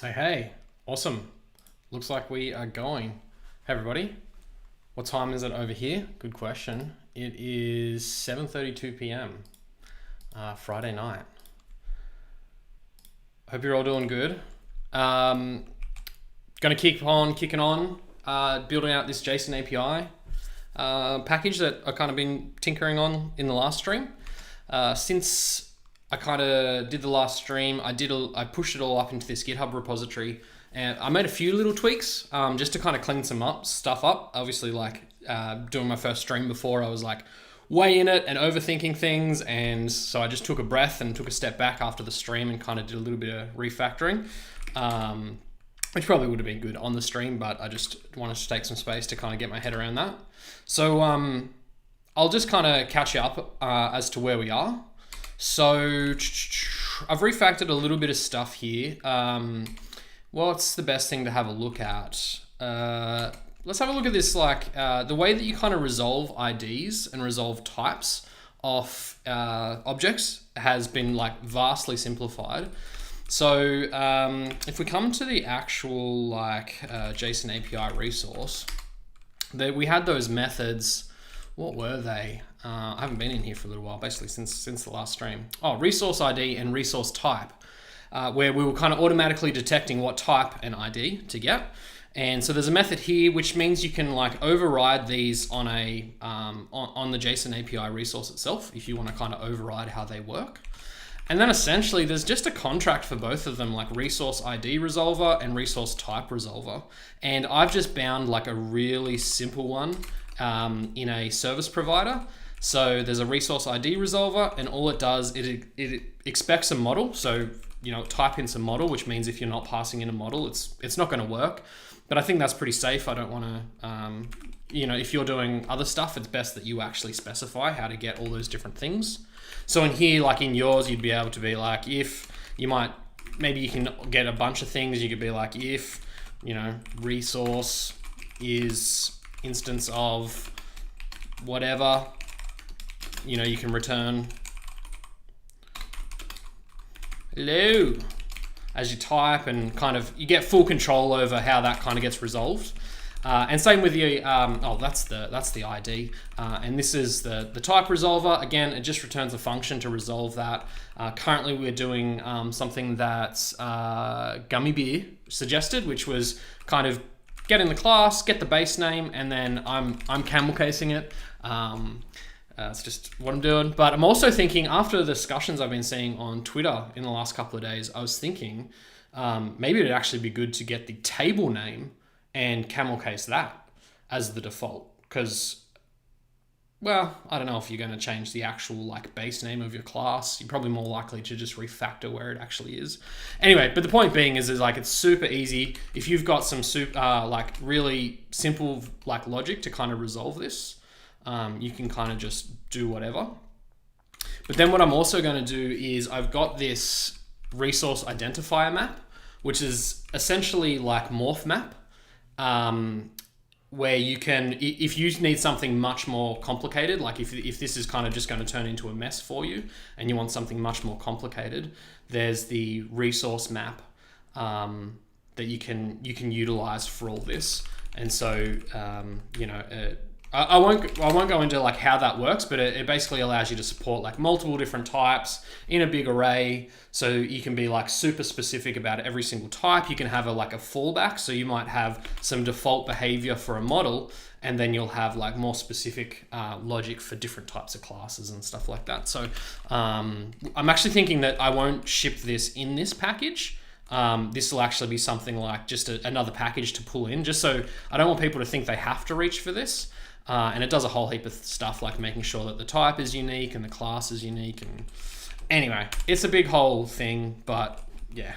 Hey, awesome. Looks like we are going. Hey everybody, what time is it over here? Good question. It is 7:32 p.m. Friday night. Hope you're all doing good. Gonna keep on kicking on, building out this JSON API package that I've kind of been tinkering on in the last stream. Since I kind of did the last stream, I pushed it all up into this GitHub repository, and I made a few little tweaks just to kind of clean stuff up. Obviously, like doing my first stream before, I was like way in it and overthinking things, and so I just took a breath and took a step back after the stream and kind of did a little bit of refactoring, which probably would have been good on the stream, but I just wanted to take some space to kind of get my head around that. So I'll just kind of catch you up as to where we are. So I've refactored a little bit of stuff here. What's the best thing to have a look at? Let's have a look at this, like the way that you kind of resolve IDs and resolve types of objects has been like vastly simplified. So if we come to the actual like JSON API resource, we had those methods. What were they? I haven't been in here for a little while, basically since the last stream. Oh, resource ID and resource type, where we were kind of automatically detecting what type and ID to get. And so there's a method here which means you can like override these on a on the JSON API resource itself if you want to kind of override how they work. And then essentially there's just a contract for both of them, like resource ID resolver and resource type resolver. And I've just bound like a really simple one in a service provider. So there's a resource ID resolver, and all it does, it expects a model. So, you know, type in some model, which means if you're not passing in a model, it's not going to work. But I think that's pretty safe. I don't want to, you know, if you're doing other stuff, it's best that you actually specify how to get all those different things. So in here, like in yours, you'd be able to be like, if you might, maybe you can get a bunch of things. You could be like, if, you know, resource is instance of whatever, you know, you can return hello as you type, and kind of you get full control over how that kind of gets resolved. And same with the that's the ID, and this is the type resolver. Again, it just returns a function to resolve that. Currently we're doing something that Gummy Bear suggested, which was kind of get in the class, get the base name, and then I'm camel casing it. It's just what I'm doing. But I'm also thinking, after the discussions I've been seeing on Twitter in the last couple of days, I was thinking maybe it'd actually be good to get the table name and camel case that as the default. Because, well, I don't know if you're going to change the actual like base name of your class. You're probably more likely to just refactor where it actually is. Anyway, but the point being is like it's super easy. If you've got some like really simple like logic to kind of resolve this, you can kind of just do whatever. But then what I'm also going to do is I've got this resource identifier map, which is essentially like morph map, where you can, if you need something much more complicated, like if this is kind of just going to turn into a mess for you and you want something much more complicated, there's the resource map that you can utilize for all this. And so, you know, I won't go into like how that works, but it basically allows you to support like multiple different types in a big array. So you can be like super specific about every single type. You can have like a fallback. So you might have some default behavior for a model, and then you'll have like more specific logic for different types of classes and stuff like that. So I'm actually thinking that I won't ship this in this package. This will actually be something like just another package to pull in, just so I don't want people to think they have to reach for this. And it does a whole heap of stuff like making sure that the type is unique and the class is unique. And anyway, it's a big whole thing, but yeah,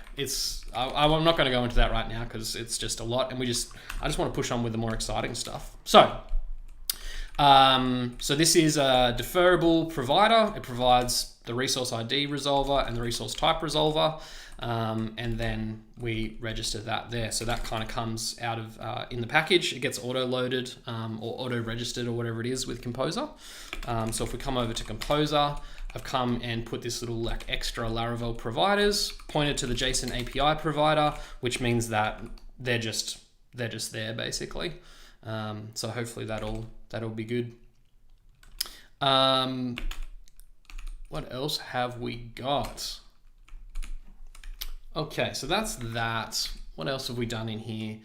I'm not going to go into that right now because it's just a lot, and I just want to push on with the more exciting stuff. So this is a deferrable provider. It provides the resource ID resolver and the resource type resolver. And then we register that there. So that kind of comes out of in the package. It gets auto-loaded or auto-registered or whatever it is with Composer. So if we come over to Composer, I've come and put this little like extra Laravel providers pointed to the JSON API provider, which means that they're just there basically. So hopefully that'll be good. What else have we got? Okay, so that's that. What else have we done in here?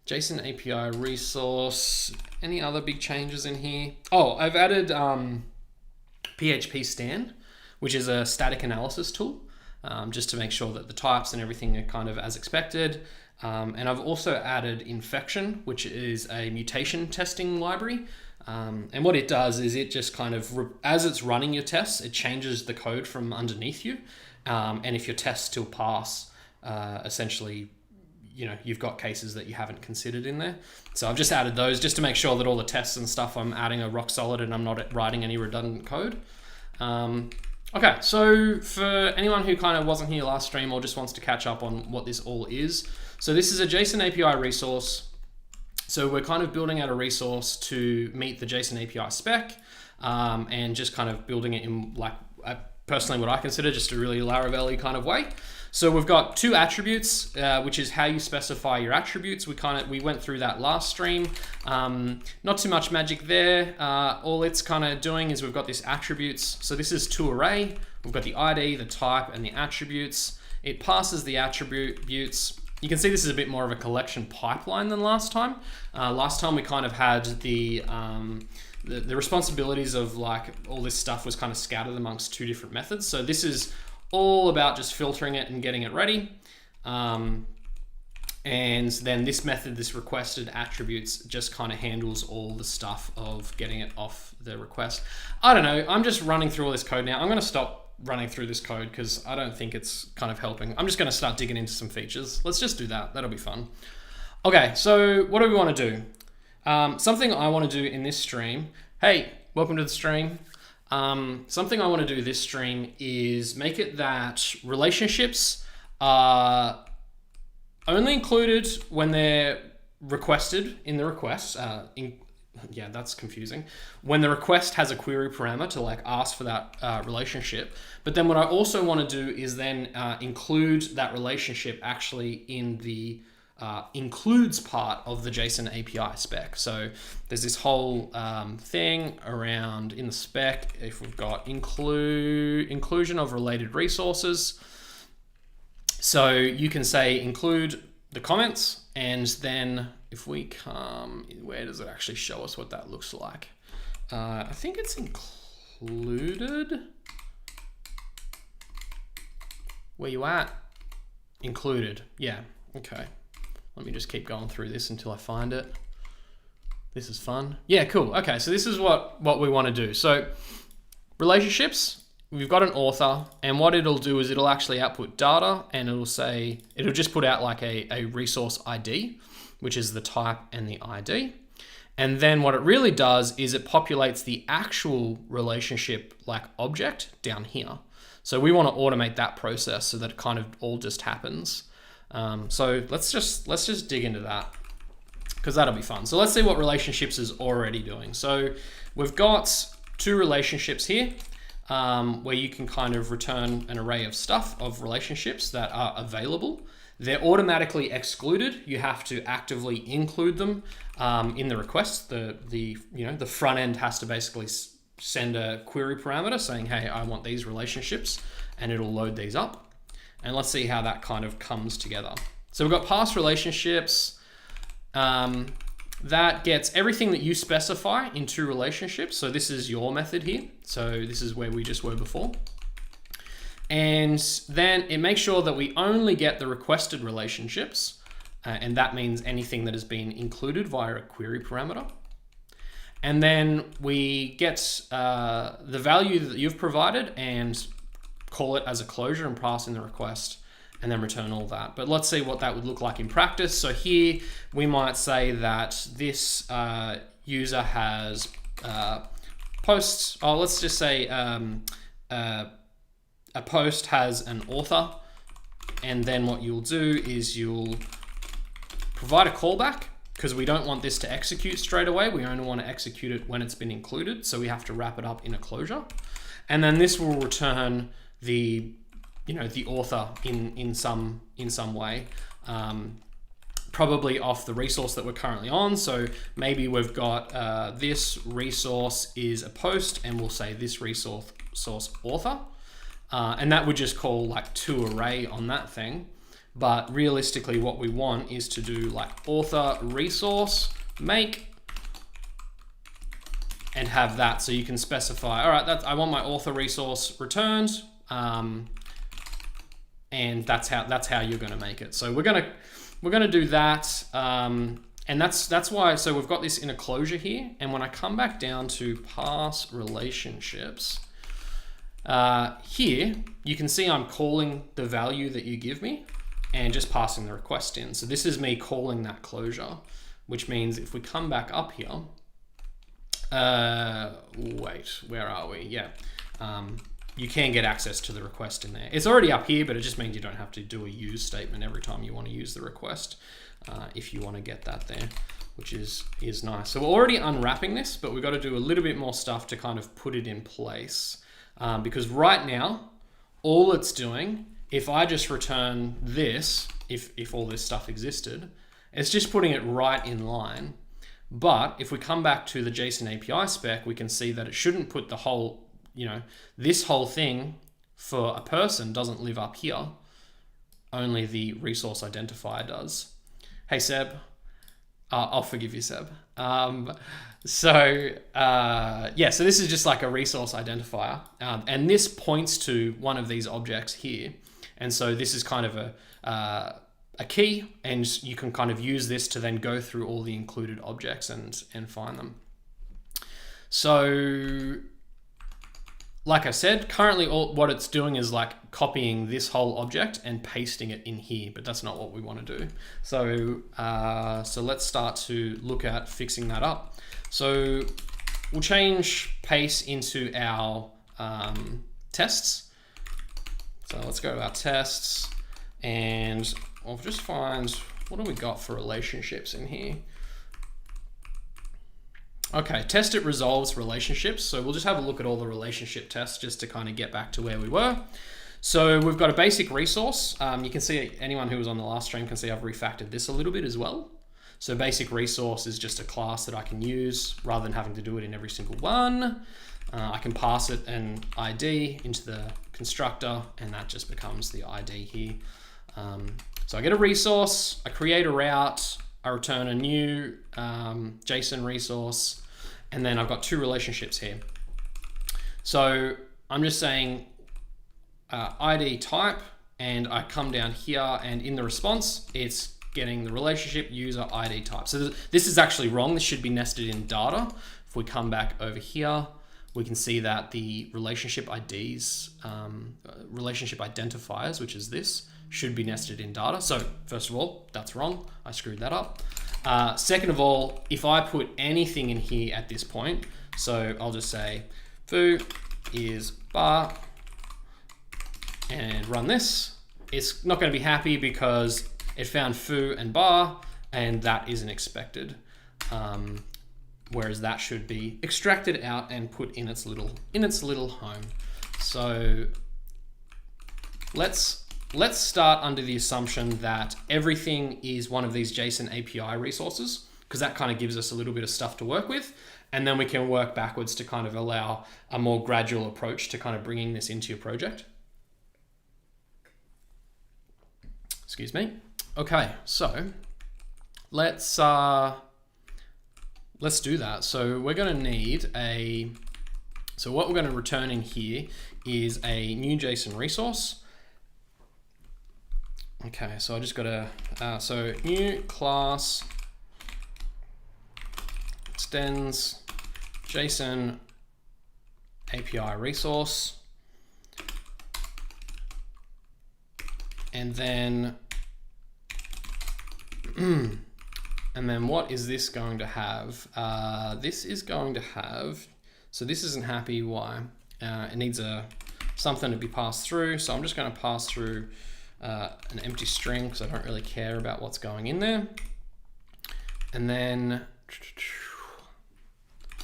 JSON API resource. Any other big changes in here? Oh, I've added PHP stand, which is a static analysis tool, just to make sure that the types and everything are kind of as expected. And I've also added infection, which is a mutation testing library. And what it does is it just kind of, as it's running your tests, it changes the code from underneath you. And if your tests still pass, essentially, you know, you've got cases that you haven't considered in there. So I've just added those just to make sure that all the tests and stuff I'm adding are rock solid and I'm not writing any redundant code. Okay, so for anyone who kind of wasn't here last stream or just wants to catch up on what this all is, so this is a JSON API resource. So we're kind of building out a resource to meet the JSON API spec, and just kind of building it in like personally what I consider just a really Laravel-y kind of way. So we've got two attributes, which is how you specify your attributes. We went through that last stream. Not too much magic there. All it's kind of doing is we've got this attributes. So this is toArray. We've got the ID, the type, and the attributes. It passes the attributes. You can see this is a bit more of a collection pipeline than last time. Last time we kind of had the responsibilities of like all this stuff was kind of scattered amongst two different methods. So this is all about just filtering it and getting it ready. And then this method, this requested attributes, just kind of handles all the stuff of getting it off the request. I don't know, I'm just running through all this code now. I'm gonna stop running through this code because I don't think it's kind of helping. I'm just gonna start digging into some features. Let's just do that, that'll be fun. Okay, so what do we wanna do? Something I wanna do in this stream, hey, welcome to the stream. Something I want to do this stream is make it that relationships are only included when they're requested in the request. Yeah, that's confusing. When the request has a query parameter to like ask for that relationship. But then what I also want to do is then include that relationship actually in the includes part of the JSON API spec. So there's this whole thing around in the spec, if we've got inclusion of related resources. So you can say include the comments, and then if we come, where does it actually show us what that looks like? I think it's included. Where you at? Included, yeah, okay. Let me just keep going through this until I find it. This is fun. Yeah, cool. Okay, so this is what we want to do. So relationships, we've got an author, and what it'll do is it'll actually output data, and it'll just put out like a resource ID, which is the type and the ID. And then what it really does is it populates the actual relationship like object down here. So we want to automate that process so that it kind of all just happens. So let's just dig into that because that'll be fun. So let's see what relationships is already doing. So we've got two relationships here where you can kind of return an array of stuff of relationships that are available. They're automatically excluded. You have to actively include them in the request. The front end has to basically send a query parameter saying, hey, I want these relationships, and it'll load these up. And let's see how that kind of comes together. So we've got past relationships. That gets everything that you specify in two relationships. So this is your method here. So this is where we just were before. And then it makes sure that we only get the requested relationships. And that means anything that has been included via a query parameter. And then we get the value that you've provided and call it as a closure and pass in the request, and then return all that. But let's see what that would look like in practice. So here we might say that this user has posts, let's just say a post has an author, and then what you'll do is you'll provide a callback because we don't want this to execute straight away. We only want to execute it when it's been included. So we have to wrap it up in a closure. and then this will return the, the author in some way, probably off the resource that we're currently on. So maybe we've got this resource is a post, and we'll say this resource author, and that would just call like toArray on that thing. But realistically, what we want is to do like author resource make, and have that, so you can specify, all right, I want my author resource returned, and that's how you're going to make it. So we're gonna do that, and that's why. So we've got this in a closure here, and when I come back down to parse relationships, here you can see I'm calling the value that you give me and just passing the request in. So this is me calling that closure, which means if we come back up here. Wait, where are we? Yeah. You can get access to the request in there. It's already up here, but it just means you don't have to do a use statement every time you want to use the request, if you want to get that there, which is nice. So we're already unwrapping this, but we've got to do a little bit more stuff to kind of put it in place, because right now, all it's doing, if I just return this, if all this stuff existed, it's just putting it right in line. But if we come back to the JSON API spec, we can see that it shouldn't put the whole, this whole thing for a person doesn't live up here. Only the resource identifier does. Hey, Seb. I'll forgive you, Seb. So this is just like a resource identifier. And this points to one of these objects here. And so this is kind of a key, and you can kind of use this to then go through all the included objects and find them. So like I said, currently what it's doing is like copying this whole object and pasting it in here, but that's not what we want to do. So let's start to look at fixing that up. So we'll change pace into our tests. So let's go to our tests, and I'll just find, what do we got for relationships in here? Okay, test it resolves relationships. So we'll just have a look at all the relationship tests just to kind of get back to where we were. So we've got a basic resource. You can see, anyone who was on the last stream can see I've refactored this a little bit as well. So basic resource is just a class that I can use rather than having to do it in every single one. I can pass it an ID into the constructor, and that just becomes the ID here. So I get a resource, I create a route, I return a new JSON resource, and then I've got two relationships here. So I'm just saying ID type, and I come down here, and in the response, it's getting the relationship user ID type. So this is actually wrong. This should be nested in data. If we come back over here, we can see that the relationship IDs, relationship identifiers, which is this, should be nested in data. So first of all, that's wrong. I screwed that up. Second of all, if I put anything in here at this point, so I'll just say foo is bar and run this, it's not going to be happy because it found foo and bar, and that isn't expected. Whereas that should be extracted out and put in its little home. So let's start under the assumption that everything is one of these JSON API resources, because that kind of gives us a little bit of stuff to work with. And then we can work backwards to kind of allow a more gradual approach to kind of bringing this into your project. Excuse me. Okay, so let's do that. So we're going to need so what we're going to return in here is a new JSON resource. Okay, so I just got to, so new class extends JSON API resource. And then, what is this going to have? This is going to have, so this isn't happy, why? It needs something to be passed through. So I'm just going to pass through an empty string because I don't really care about what's going in there. And then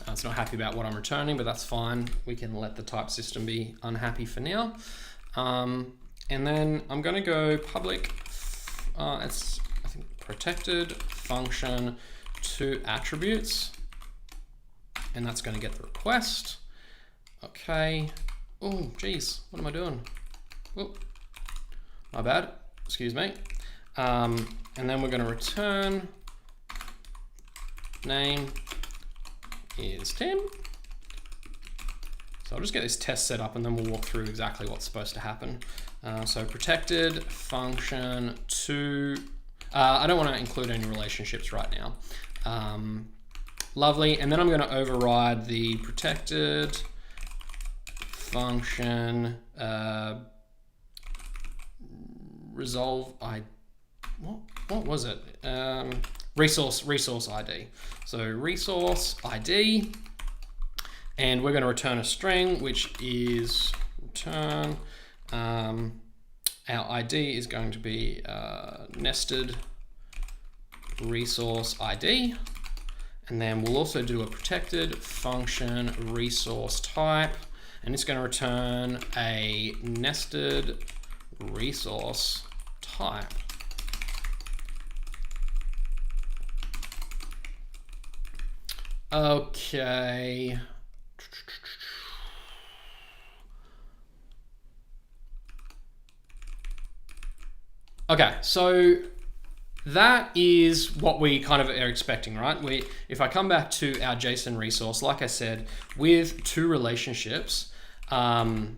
It's not happy about what I'm returning, but that's fine. We can let the type system be unhappy for now. And then I'm going to go public, it's I think protected function to attributes, and that's going to get the request. Okay. Oh, geez, what am I doing? Oh, my bad. Excuse me. And then we're going to return name is Tim. So I'll just get this test set up and then we'll walk through exactly what's supposed to happen. So protected function to, I don't want to include any relationships right now. Lovely. And then I'm going to override the protected function resolve what was it? Resource ID. So resource ID, and we're going to return a string, which is return. Our ID is going to be nested resource ID, and then we'll also do a protected function resource type, and it's going to return a nested resource type. Okay. Okay, so that is what we kind of are expecting, right? If I come back to our JSON resource, like I said, with two relationships, we're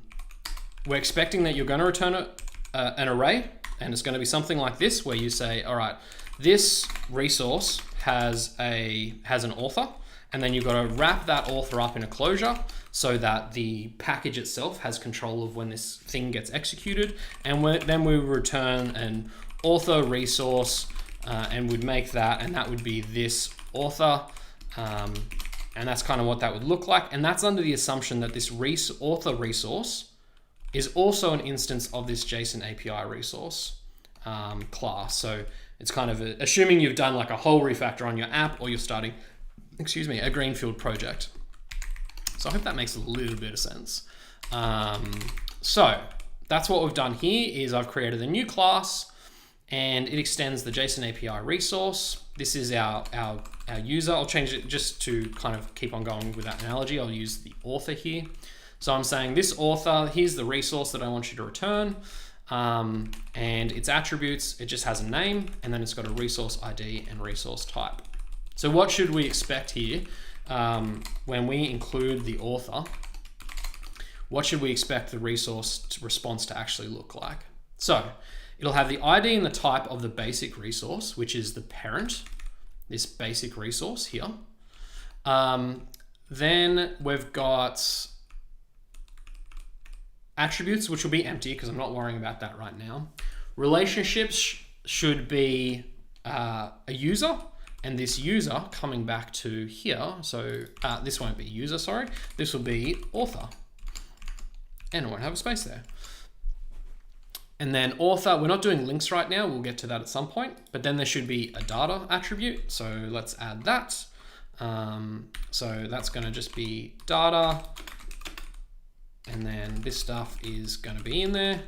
expecting that you're going to return an array, and it's going to be something like this, where you say, all right, this resource has an author, and then you've got to wrap that author up in a closure so that the package itself has control of when this thing gets executed. And then we return an author resource and would make that, and that would be this author. And that's kind of what that would look like. And that's under the assumption that this author resource is also an instance of this JSON API resource class. So it's kind of assuming you've done like a whole refactor on your app, or you're starting, a greenfield project. So I hope that makes a little bit of sense. So that's what we've done here is I've created a new class, and it extends the JSON API resource. This is our user. I'll change it just to kind of keep on going with that analogy. I'll use the author here. So I'm saying this author, here's the resource that I want you to return. And its attributes, it just has a name, and then it's got a resource ID and resource type. So what should we expect here when we include the author? What should we expect the resource response to actually look like? So it'll have the ID and the type of the basic resource, which is the parent, this basic resource here. Then we've got attributes, which will be empty because I'm not worrying about that right now. Relationships should be a user, and this user coming back to here. So this won't be user, sorry. This will be author, and I won't have a space there. And then author, we're not doing links right now. We'll get to that at some point, but then there should be a data attribute. So let's add that. So that's going to just be data. And then this stuff is going to be in there.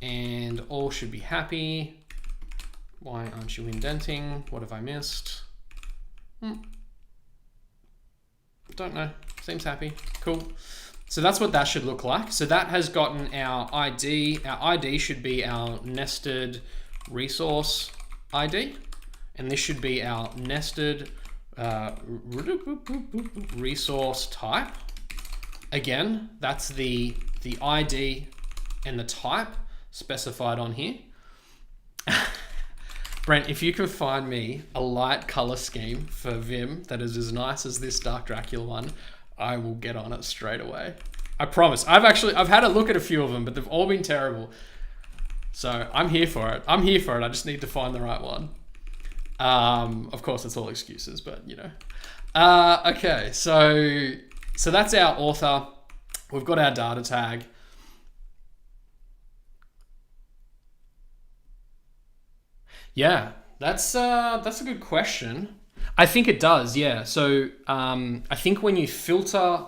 And all should be happy. Why aren't you indenting? What have I missed? Don't know. Seems happy. Cool. So that's what that should look like. So that has gotten our ID. Our ID should be our nested resource ID. And this should be our nested resource type. Again, that's the ID and the type specified on here. Brent, if you can find me a light color scheme for Vim that is as nice as this Dark Dracula one, I will get on it straight away. I promise. I've had a look at a few of them, but they've all been terrible. So I'm here for it. I just need to find the right one. Of course, it's all excuses, but you know. Okay, so that's our author. We've got our data tag. Yeah, that's a good question. I think it does, yeah. So I think when you filter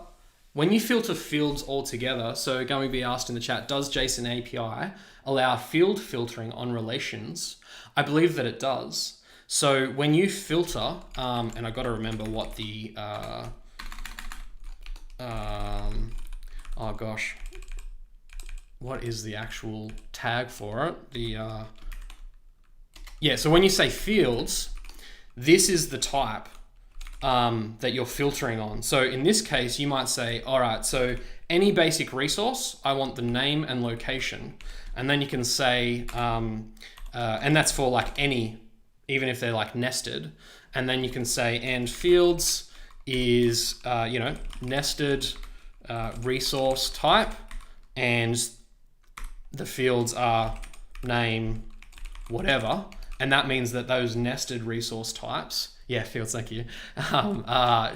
fields altogether, so going to be asked in the chat, does JSON API allow field filtering on relations? I believe that it does. So when you filter, and I've got to remember what the, oh gosh, what is the actual tag for it? The, yeah, so when you say fields, this is the type that you're filtering on. So in this case, you might say, all right, so any basic resource, I want the name and location. And then you can say, and that's for like any, even if they're like nested. And then you can say, and fields is, nested resource type, and the fields are name, whatever. And that means that those nested resource types, yeah, fields, thank you,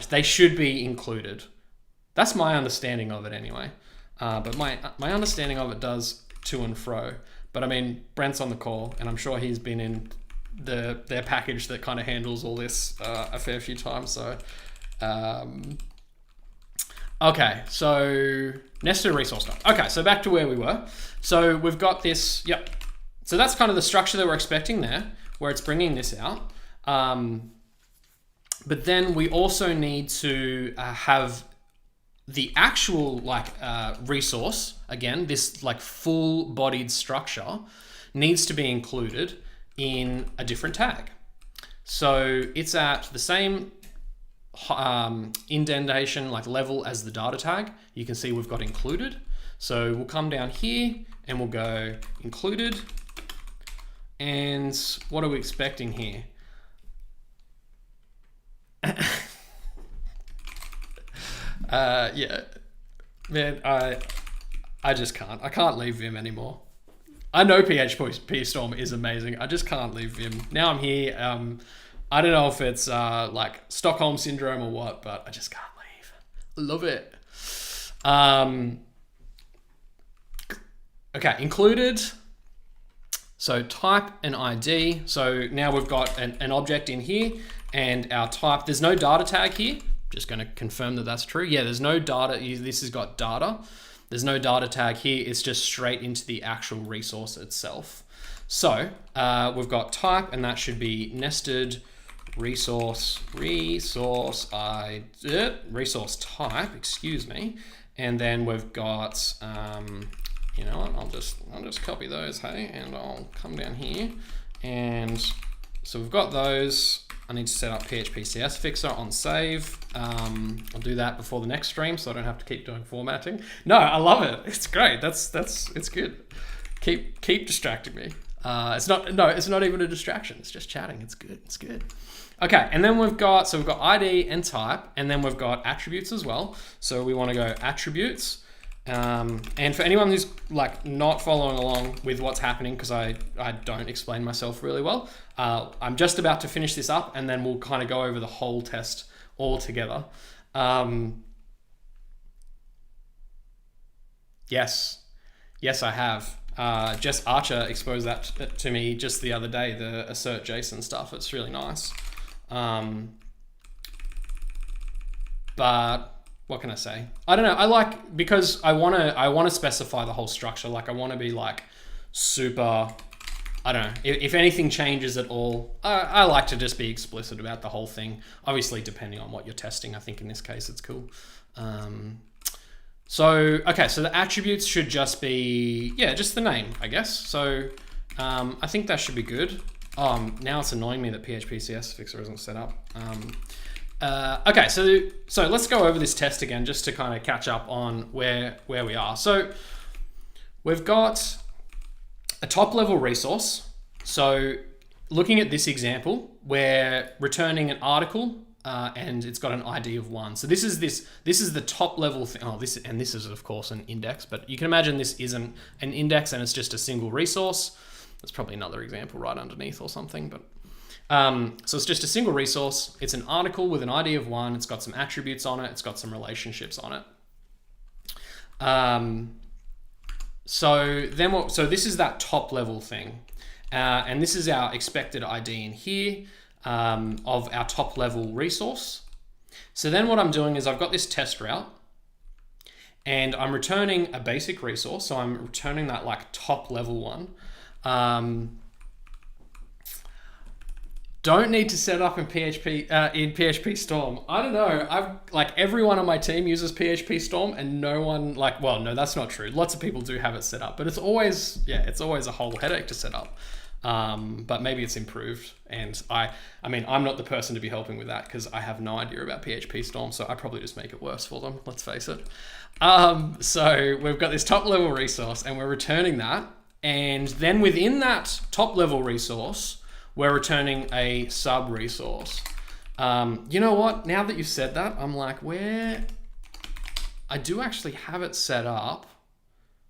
they should be included. That's my understanding of it anyway. But my understanding of it does to and fro. But I mean, Brent's on the call, and I'm sure he's been in their package that kind of handles all this a fair few times. So, okay, so nested resource type. Okay, so back to where we were. So we've got this, yep. So that's kind of the structure that we're expecting there, where it's bringing this out. But then we also need to have the actual resource, again, this like full-bodied structure needs to be included in a different tag. So it's at the same indentation level as the data tag. You can see we've got included. So we'll come down here and we'll go included. And what are we expecting here? Yeah, man, I just can't. I can't leave Vim anymore. I know PHP Storm is amazing. I just can't leave Vim. Now I'm here. I don't know if it's like Stockholm syndrome or what, but I just can't leave. I love it. Okay, included. So type and ID. So now we've got an object in here and our type. There's no data tag here. Just going to confirm that that's true. Yeah, there's no data. This has got data. There's no data tag here. It's just straight into the actual resource itself. So we've got type, and that should be nested resource type, excuse me. And then we've got, you know what, I'll just copy those, hey, and I'll come down here. And so we've got those. I need to set up PHP CS Fixer on save. I'll do that before the next stream so I don't have to keep doing formatting. No, I love it. It's great. It's good. Keep distracting me. It's not even a distraction. It's just chatting. It's good. Okay, and then we've got ID and type, and then we've got attributes as well. So we want to go attributes. And for anyone who's like not following along with what's happening, because I don't explain myself really well, I'm just about to finish this up, and then we'll kind of go over the whole test all together. Yes, I have. Jess Archer exposed that to me just the other day, the assert JSON stuff. It's really nice. But what can I say? I don't know. Because I want to specify the whole structure. Like I want to be like super, I don't know. If anything changes at all, I like to just be explicit about the whole thing. Obviously, depending on what you're testing, I think in this case it's cool. So the attributes should just be, just the name, I guess. So I think that should be good. Now it's annoying me that PHP CS Fixer isn't set up. Okay, so let's go over this test again just to kind of catch up on where we are. So we've got a top level resource. So looking at this example, we're returning an article and it's got an ID of 1. So this is the top level thing. This is of course an index, but you can imagine this isn't an index and it's just a single resource. There's probably another example right underneath or something, but so it's just a single resource. It's an article with an ID of 1. It's got some attributes on it. It's got some relationships on it. So this is that top level thing. And this is our expected ID in here. of our top level resource. So then what I'm doing is I've got this test route and I'm returning a basic resource. So I'm returning that like top level one. Don't need to set up in PHP Storm. I don't know. I've like everyone on my team uses PHP Storm, and no one like. Well, no, that's not true. Lots of people do have it set up, but it's always a whole headache to set up. But maybe it's improved, and I mean, I'm not the person to be helping with that because I have no idea about PHP Storm, so I probably just make it worse for them. Let's face it. So we've got this top level resource, and we're returning that, and then within that top level resource, we're returning a sub resource. You know what? Now that you've said that, I'm like, where? I do actually have it set up.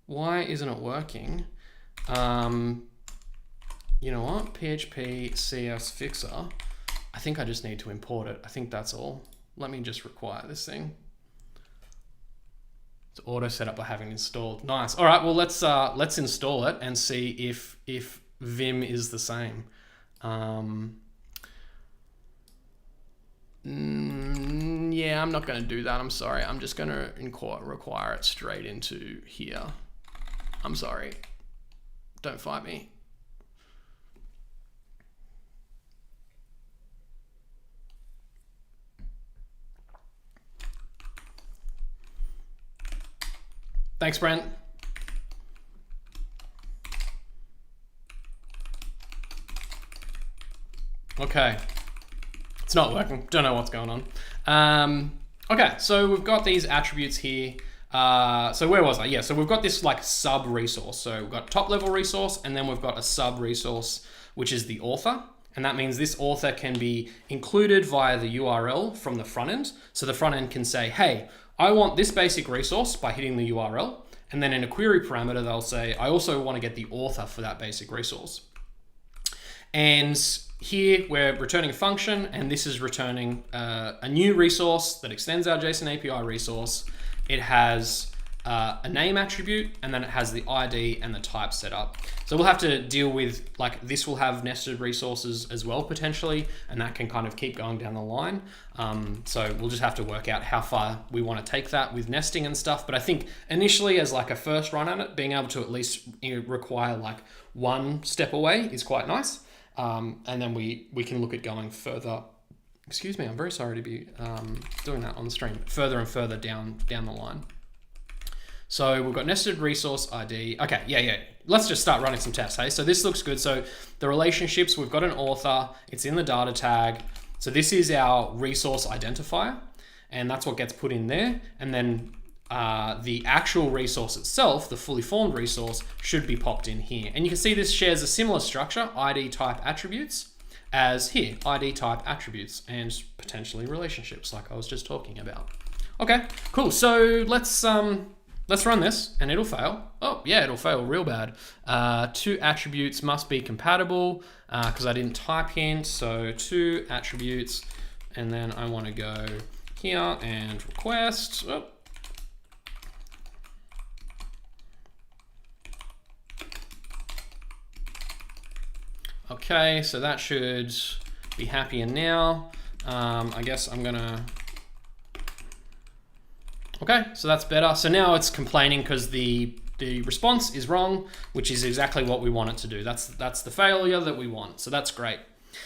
Why isn't it working? You know what? PHP CS fixer. I think I just need to import it. I think that's all. Let me just require this thing. It's auto set up by having installed. Nice. All right. Well, let's install it and see if Vim is the same. Yeah, I'm not going to do that. I'm sorry. I'm just going to require it straight into here. I'm sorry. Don't fight me. Thanks, Brent. Okay, it's not working. Don't know what's going on. Okay, so we've got these attributes here. So where was I? Yeah, so we've got this like sub resource. So we've got top level resource, and then we've got a sub resource, which is the author. And that means this author can be included via the URL from the front end. So the front end can say, hey, I want this basic resource by hitting the URL. And then in a query parameter, they'll say, I also want to get the author for that basic resource. And here we're returning a function, and this is returning a new resource that extends our JSON API resource. It has a name attribute, and then it has the ID and the type set up. So we'll have to deal with, like, this will have nested resources as well potentially, and that can kind of keep going down the line. So we'll just have to work out how far we want to take that with nesting and stuff. But I think initially, as like a first run at it, being able to at least require like one step away is quite nice. And then we can look at going further. Excuse me, I'm very sorry to be doing that on the stream. Further and further down the line. So we've got nested resource ID. Okay, yeah. Let's just start running some tests, hey? So this looks good. So the relationships, we've got an author. It's in the data tag. So this is our resource identifier, and that's what gets put in there. And then the actual resource itself, the fully formed resource, should be popped in here. And you can see this shares a similar structure, ID type attributes, as here, ID type attributes and potentially relationships like I was just talking about. Okay, cool. So let's run this and it'll fail. Oh yeah, it'll fail real bad. Two attributes must be compatible because I didn't type hint. So two attributes, and then I want to go here and request. Oh. Okay, so that should be happier now. I guess I'm gonna. Okay, so that's better. So now it's complaining because the response is wrong, which is exactly what we want it to do. That's the failure that we want. So that's great.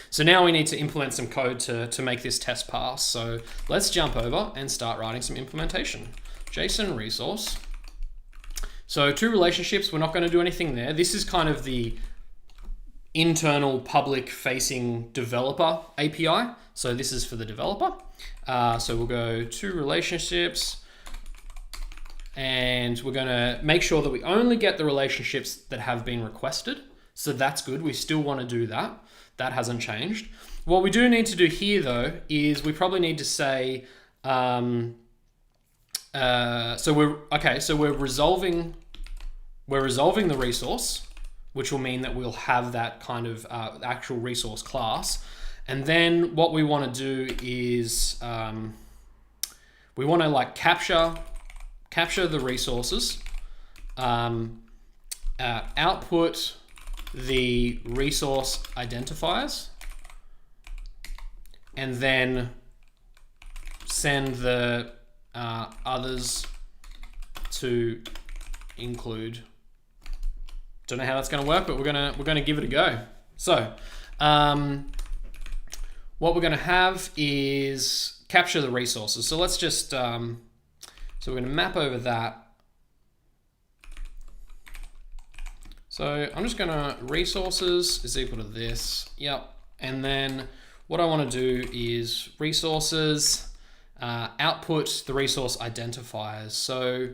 So now we need to implement some code to make this test pass. So let's jump over and start writing some implementation. JsonResource. So two relationships, we're not going to do anything there. This is kind of the internal public facing developer API. So this is for the developer. So we'll go two relationships, and we're going to make sure that we only get the relationships that have been requested. So that's good. We still want to do that. That hasn't changed. What we do need to do here though, is we probably need to say, so we're resolving the resource, which will mean that we'll have that kind of actual resource class. And then what we want to do is we want to like capture the resources, output the resource identifiers, and then send the others to include. Don't know how that's going to work, but we're gonna give it a go. So what we're going to have is capture the resources. So let's just so we're going to map over that. So I'm just going to resources is equal to this. Yep. And then what I want to do is resources output the resource identifiers. So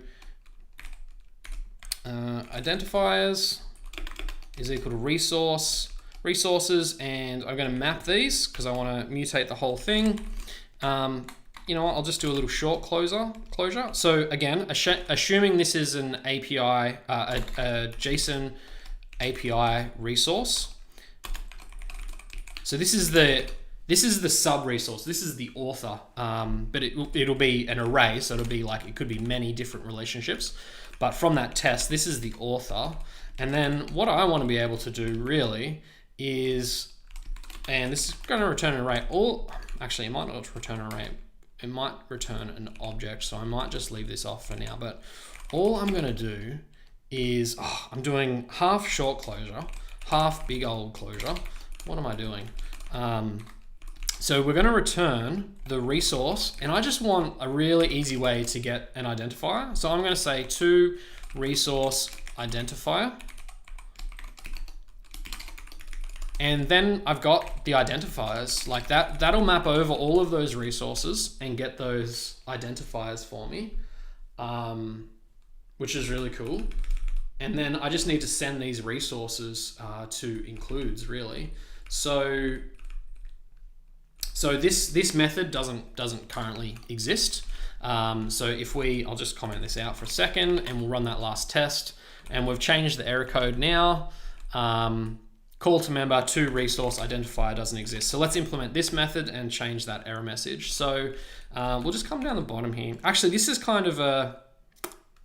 identifiers is equal to resources, and I'm going to map these because I want to mutate the whole thing. You know what? I'll just do a little short closure. So again, assuming this is an API, a JSON API resource. So this is the sub resource. This is the author, but it'll be an array. So it'll be like, it could be many different relationships. But from that test, this is the author. And then what I want to be able to do really is, and this is going to return an array. Actually, it might not return an array. It might return an object. So I might just leave this off for now. But all I'm going to do is, I'm doing half short closure, half big old closure. What am I doing? So we're going to return the resource, and I just want a really easy way to get an identifier. So I'm going to say to resource identifier. And then I've got the identifiers like that. That'll map over all of those resources and get those identifiers for me, which is really cool. And then I just need to send these resources to includes really. So this method doesn't currently exist. So if I'll just comment this out for a second, and we'll run that last test. And we've changed the error code now. Call to member to resource identifier doesn't exist. So let's implement this method and change that error message. So we'll just come down the bottom here. Actually, this is kind of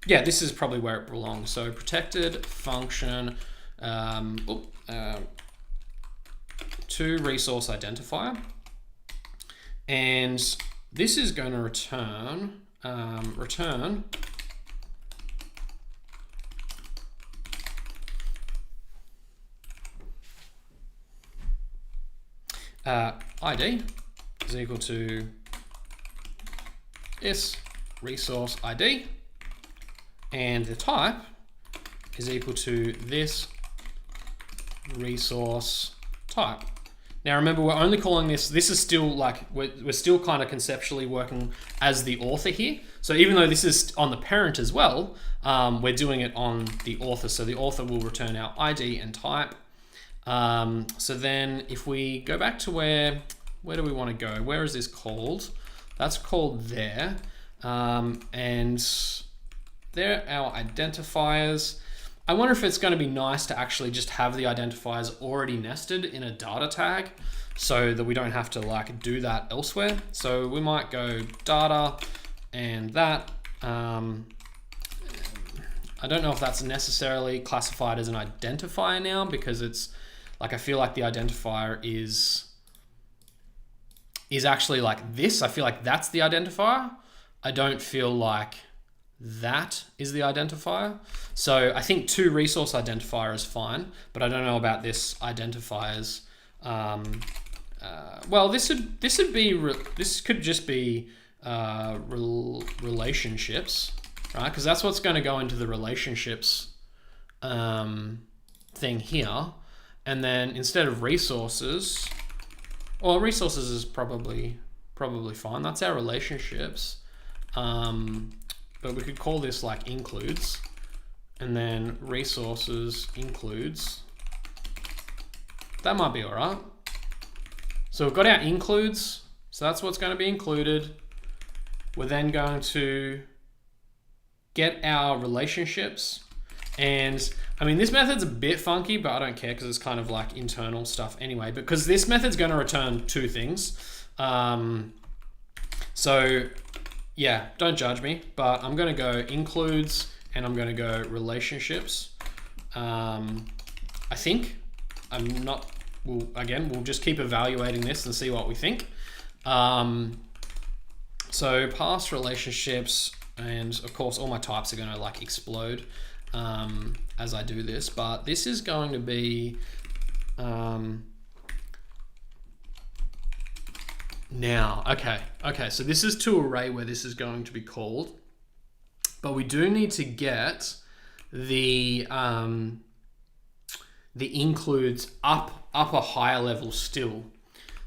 this is probably where it belongs. So protected function to resource identifier. And this is going to return ID is equal to this resource ID, and the type is equal to this resource type. Now remember, we're only calling this is still like, we're still kind of conceptually working as the author here. So even though this is on the parent as well, we're doing it on the author. So the author will return our ID and type. So then if we go back to where do we want to go? Where is this called? That's called there. And there are our identifiers. I wonder if it's going to be nice to actually just have the identifiers already nested in a data tag so that we don't have to like do that elsewhere. So we might go data and that. I don't know if that's necessarily classified as an identifier now, because it's like, I feel like the identifier is actually like this. I feel like that's the identifier. I don't feel like that is the identifier. So I think to resource identifier is fine, but I don't know about this identifiers. Well, this could just be relationships, right? Because that's what's going to go into the relationships thing here. And then instead of resources, well, resources is probably fine. That's our relationships. But we could call this like includes, and then resources includes. That might be all right. So we've got our includes. So that's what's going to be included. We're then going to get our relationships. And I mean, this method's a bit funky, but I don't care because it's kind of like internal stuff anyway, because this method's going to return two things. So yeah, don't judge me, but I'm going to go includes and I'm going to go relationships. I think we'll just keep evaluating this and see what we think. So pass relationships, and of course all my types are going to like explode as I do this, but this is going to be now, okay, so this is to array where this is going to be called, but we do need to get the includes up a higher level still.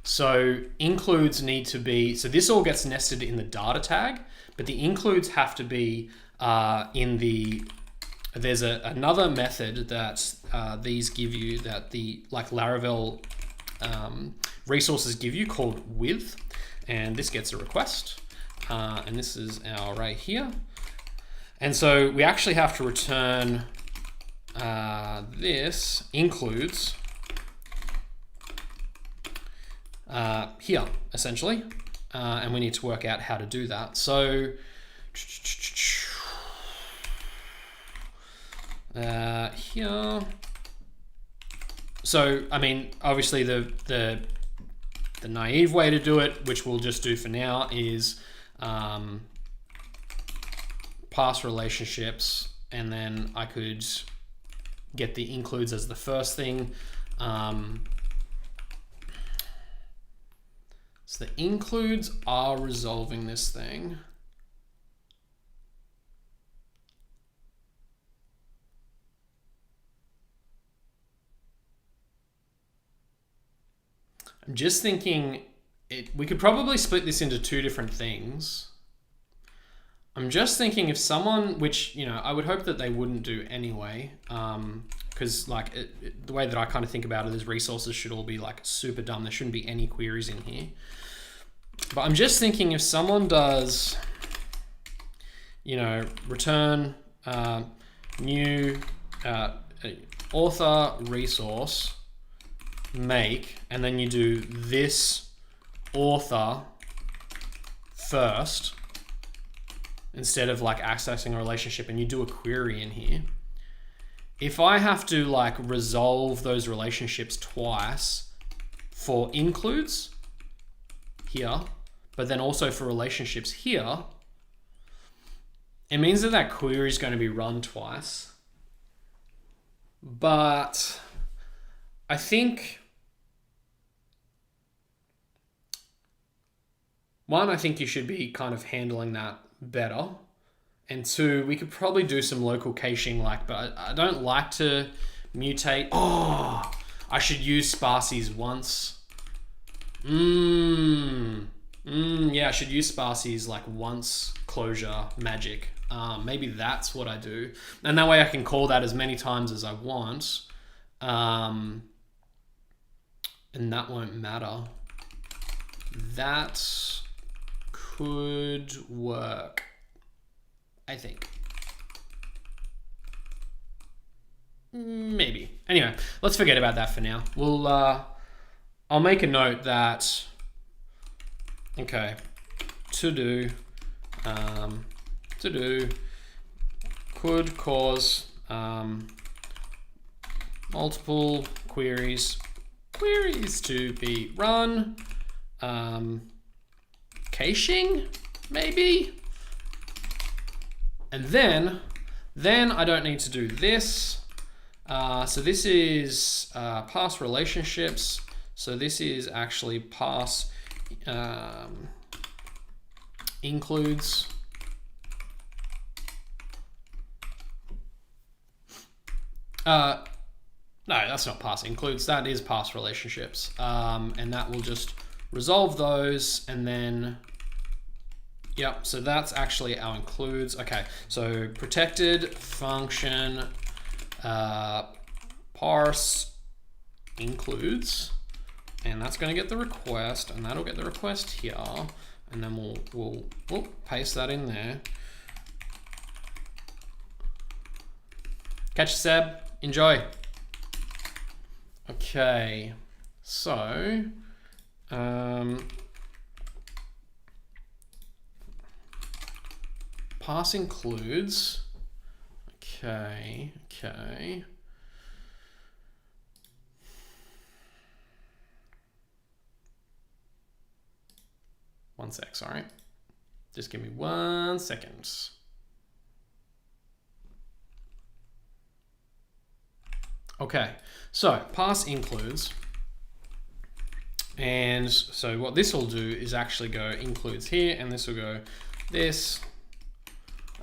So includes need to be, so this all gets nested in the data tag, but the includes have to be in the, there's another method that these give you, that the like Laravel resources give you, called with, and this gets a request, and this is our array here. And so we actually have to return this includes here, essentially, and we need to work out how to do that. So here, so I mean, obviously the naive way to do it, which we'll just do for now, is pass relationships, and then I could get the includes as the first thing. So the includes are resolving this thing. I'm just thinking we could probably split this into two different things. I'm just thinking if someone, which, you know, I would hope that they wouldn't do anyway, because like the way that I kind of think about it is resources should all be like super dumb. There shouldn't be any queries in here. But I'm just thinking if someone does, you know, return new author resource make, and then you do this author first instead of like accessing a relationship, and you do a query in here. If I have to like resolve those relationships twice for includes here, but then also for relationships here, it means that that query is going to be run twice. But I think, one, I think you should be kind of handling that better. And two, we could probably do some local caching, like, but I don't like to mutate. Oh, I should use sparsies once. Yeah, I should use sparsies like once closure magic. Maybe that's what I do. And that way I can call that as many times as I want. And that won't matter. That could work, I think. Maybe. Anyway, let's forget about that for now. We'll I'll make a note that, okay, to do could cause multiple queries to be run, caching maybe, and then I don't need to do this. So this is pass relationships. So this is actually pass includes. No, that's not pass includes. That is pass relationships. And that will just resolve those, and then, yep, so that's actually our includes. Okay, so protected function parse includes, and that's going to get the request, and that'll get the request here, and then we'll paste that in there. Catch you, Seb. Enjoy. Okay, so pass includes. Okay. 1 sec, sorry. Just give me 1 second. Okay, so pass includes. And so what this will do is actually go includes here, and this will go this.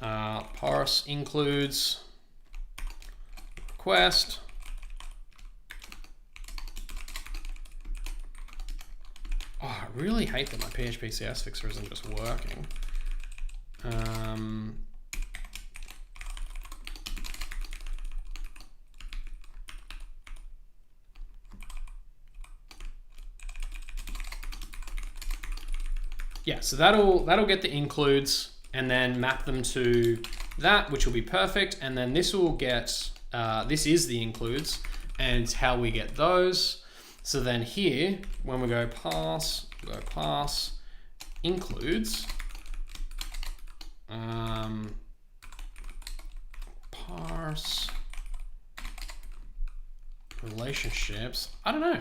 Parse includes request. Oh, I really hate that my PHP CS fixer isn't just working. Yeah, so that'll get the includes and then map them to that, which will be perfect. And then this will get, this is the includes and it's how we get those. So then here, when we go pass includes, parse relationships. I don't know.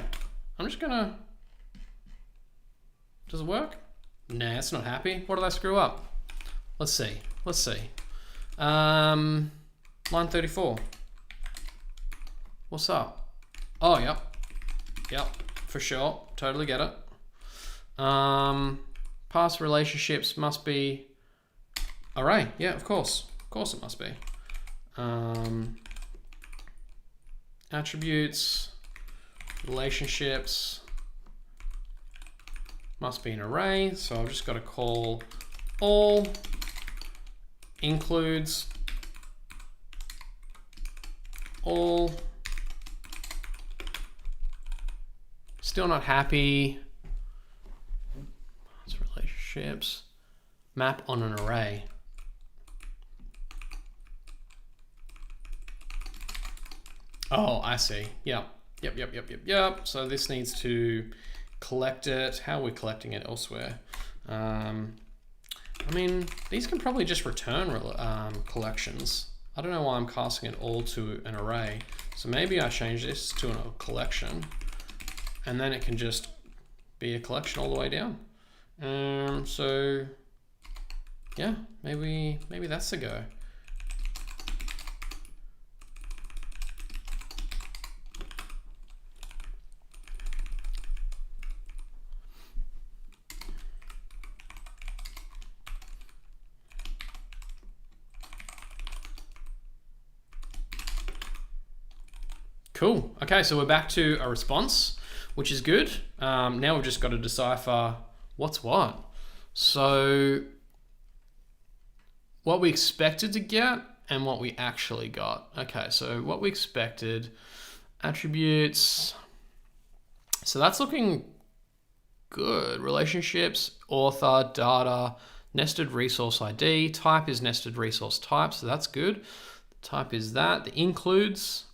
I'm just gonna, does it work? Nah, it's not happy. What did I screw up? Let's see. Line 34. What's up? Oh, yep, for sure. Totally get it. Past relationships must be array. Yeah, of course it must be. Attributes, relationships must be an array. So I've just got to call all includes all. Still not happy. It's relationships. Map on an array. Oh, I see. Yep. So this needs to collect it. How are we collecting it elsewhere? I mean, these can probably just return collections. I don't know why I'm casting it all to an array. So maybe I change this to a collection, and then it can just be a collection all the way down. So yeah, maybe that's the go. Cool. Okay, so we're back to a response, which is good. Now we've just got to decipher what's what. So what we expected to get and what we actually got. Okay, so what we expected, attributes. So that's looking good. Relationships, author, data, nested resource ID. Type is nested resource type, so that's good. The type is that. The includes.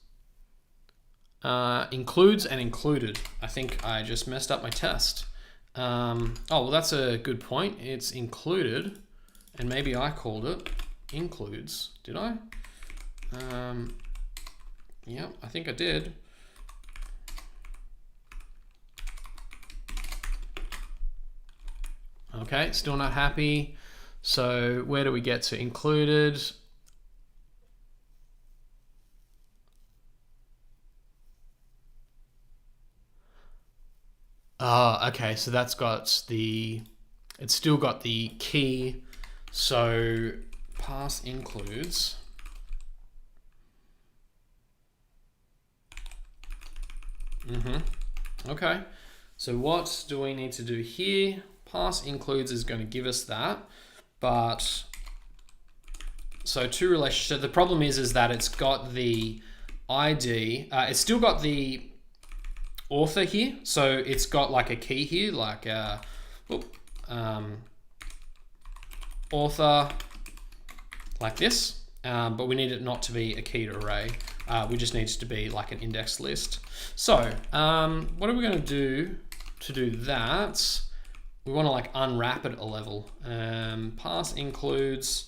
Includes and included. I think I just messed up my test. Oh, well, that's a good point. It's included, and maybe I called it includes. Did I? Yeah, I think I did. Okay, still not happy. So where do we get to included? Okay, so that's got the, it's still got the key. So pass includes. Okay, so what do we need to do here? Pass includes is going to give us that, but so to relationship, the problem is that it's got the ID, it's still got the author here, so it's got like a key here, like author, like this, but we need it not to be a keyed array. We just need it to be like an index list. So what are we going to do that? We want to like unwrap it a level. Pass includes,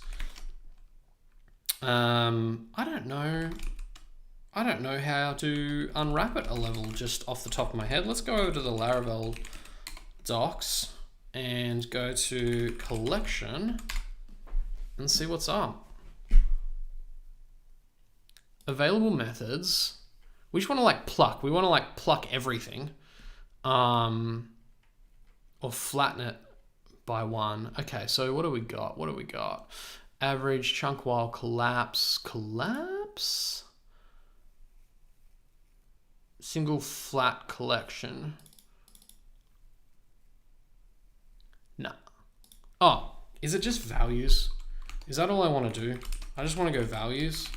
I don't know how to unwrap it a level just off the top of my head. Let's go over to the Laravel docs and go to collection and see what's up. Available methods. We just want to like pluck. We want to like pluck everything. Or flatten it by 1. Okay, so what do we got? What do we got? Average, chunk while, collapse. Collapse? Single flat collection. No. Oh, is it just values? Is that all I want to do? I just want to go values.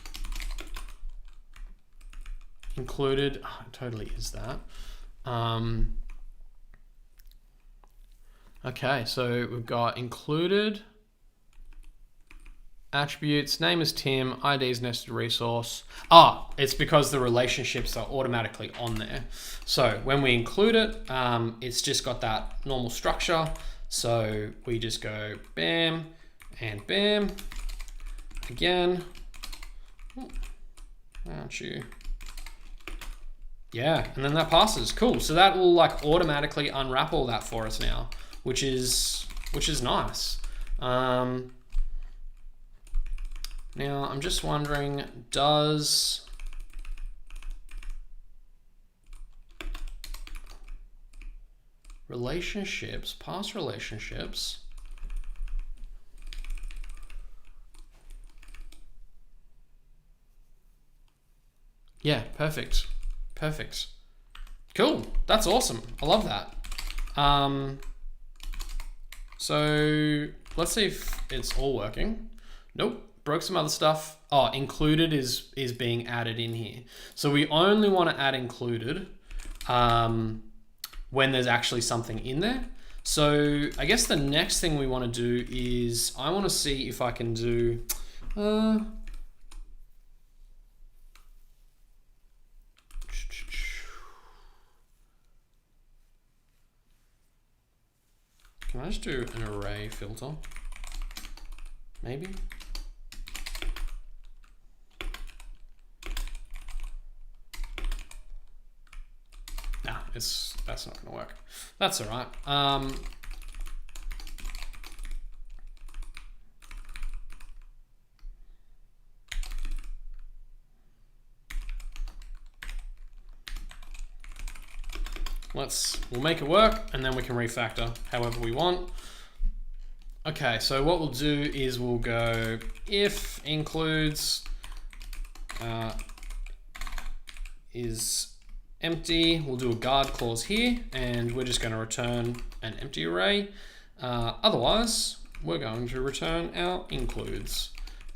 Included. Oh, it totally is that. Okay, so we've got included. Attributes, name is Tim, ID is nested resource. Ah, it's because the relationships are automatically on there. So when we include it, it's just got that normal structure. So we just go bam and bam. Again. Aren't you? Yeah, and then that passes. Cool. So that will like automatically unwrap all that for us now, which is nice. Now, I'm just wondering, does relationships, past relationships, yeah, perfect. Perfect. Cool. That's awesome. I love that. So let's see if it's all working. Nope. Broke some other stuff. Oh, included is being added in here. So we only want to add included when there's actually something in there. So I guess the next thing we want to do is I want to see if I can do can I just do an array filter? Maybe. That's not gonna work. That's all right. We'll make it work and then we can refactor however we want. Okay, so what we'll do is we'll go if includes is empty. We'll do a guard clause here and we're just going to return an empty array. Otherwise, we're going to return our includes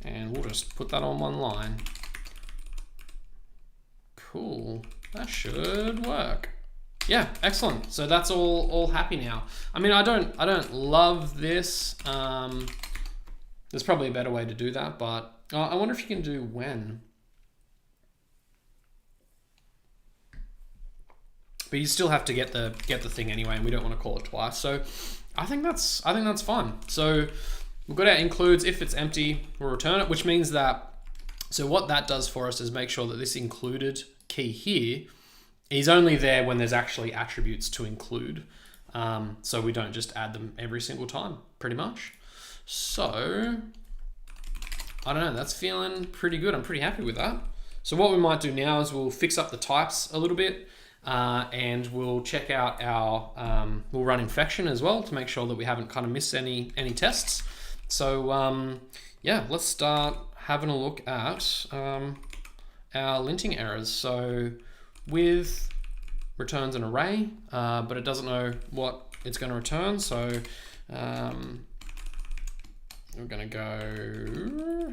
and we'll just put that on one line. Cool, that should work. Yeah, excellent. So that's all happy now. I mean, I don't love this. There's probably a better way to do that, but I wonder if you can do when. But you still have to get the thing anyway, and we don't want to call it twice. So I think that's fine. So we've got our includes. If it's empty, we'll return it, which means that. So what that does for us is make sure that this included key here is only there when there's actually attributes to include. So we don't just add them every single time, pretty much. So I don't know. That's feeling pretty good. I'm pretty happy with that. So what we might do now is we'll fix up the types a little bit. And we'll check out our, we'll run infection as well to make sure that we haven't kind of missed any tests. So yeah, let's start having a look at our linting errors. So with returns an array, but it doesn't know what it's going to return. So we're going to go,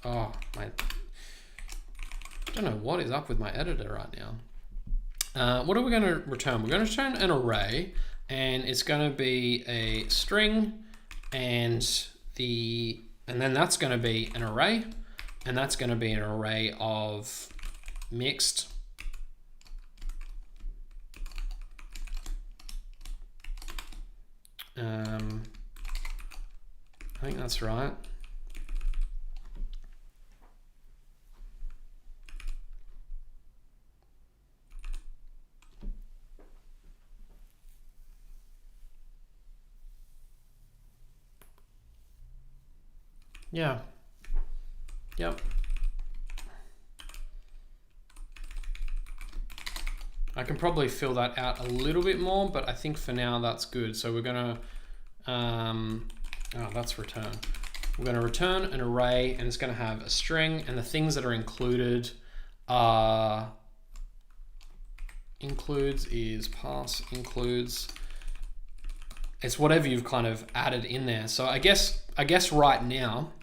oh, I don't know what is up with my editor right now. What are we going to return? We're going to return an array, and it's going to be a string, and then that's going to be an array, and that's going to be an array of mixed. I think that's right. Yeah. Yep. I can probably fill that out a little bit more, but I think for now that's good. So we're gonna, oh, that's return. We're gonna return an array and it's gonna have a string, and the things that are included are, includes is pass includes. It's whatever you've kind of added in there. So I guess right now,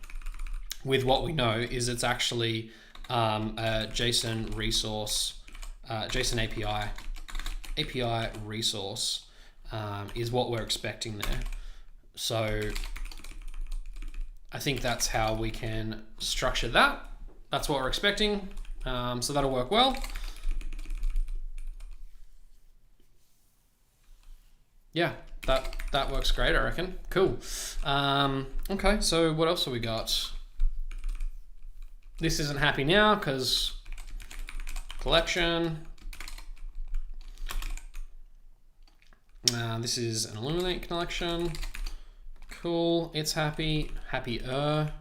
with what we know, is it's actually a JsonResource, JSON API resource is what we're expecting there. So I think that's how we can structure that. That's what we're expecting. So that'll work well. Yeah, that works great, I reckon. Cool. Okay, so what else have we got? This isn't happy now because collection. This is an Illuminate collection. Cool. It's happy. Happier.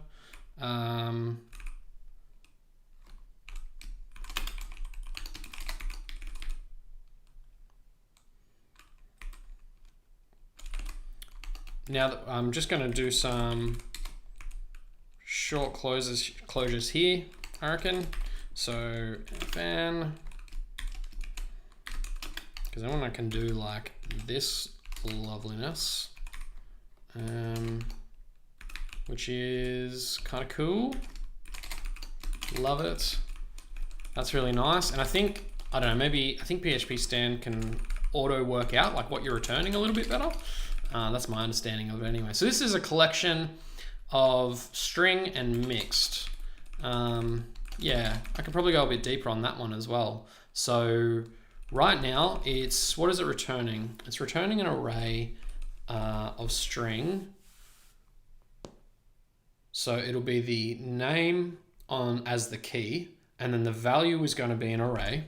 Now I'm just going to do some short closures here, I reckon. So fan, because then I can do like this loveliness, which is kind of cool. Love it. That's really nice. And I think, I don't know, maybe I think PHP stand can auto work out like what you're returning a little bit better. That's my understanding of it anyway. So this is a collection of string and mixed. Yeah, I could probably go a bit deeper on that one as well. So right now it's, what is it returning? It's returning an array of string. So it'll be the name on as the key, and then the value is going to be an array.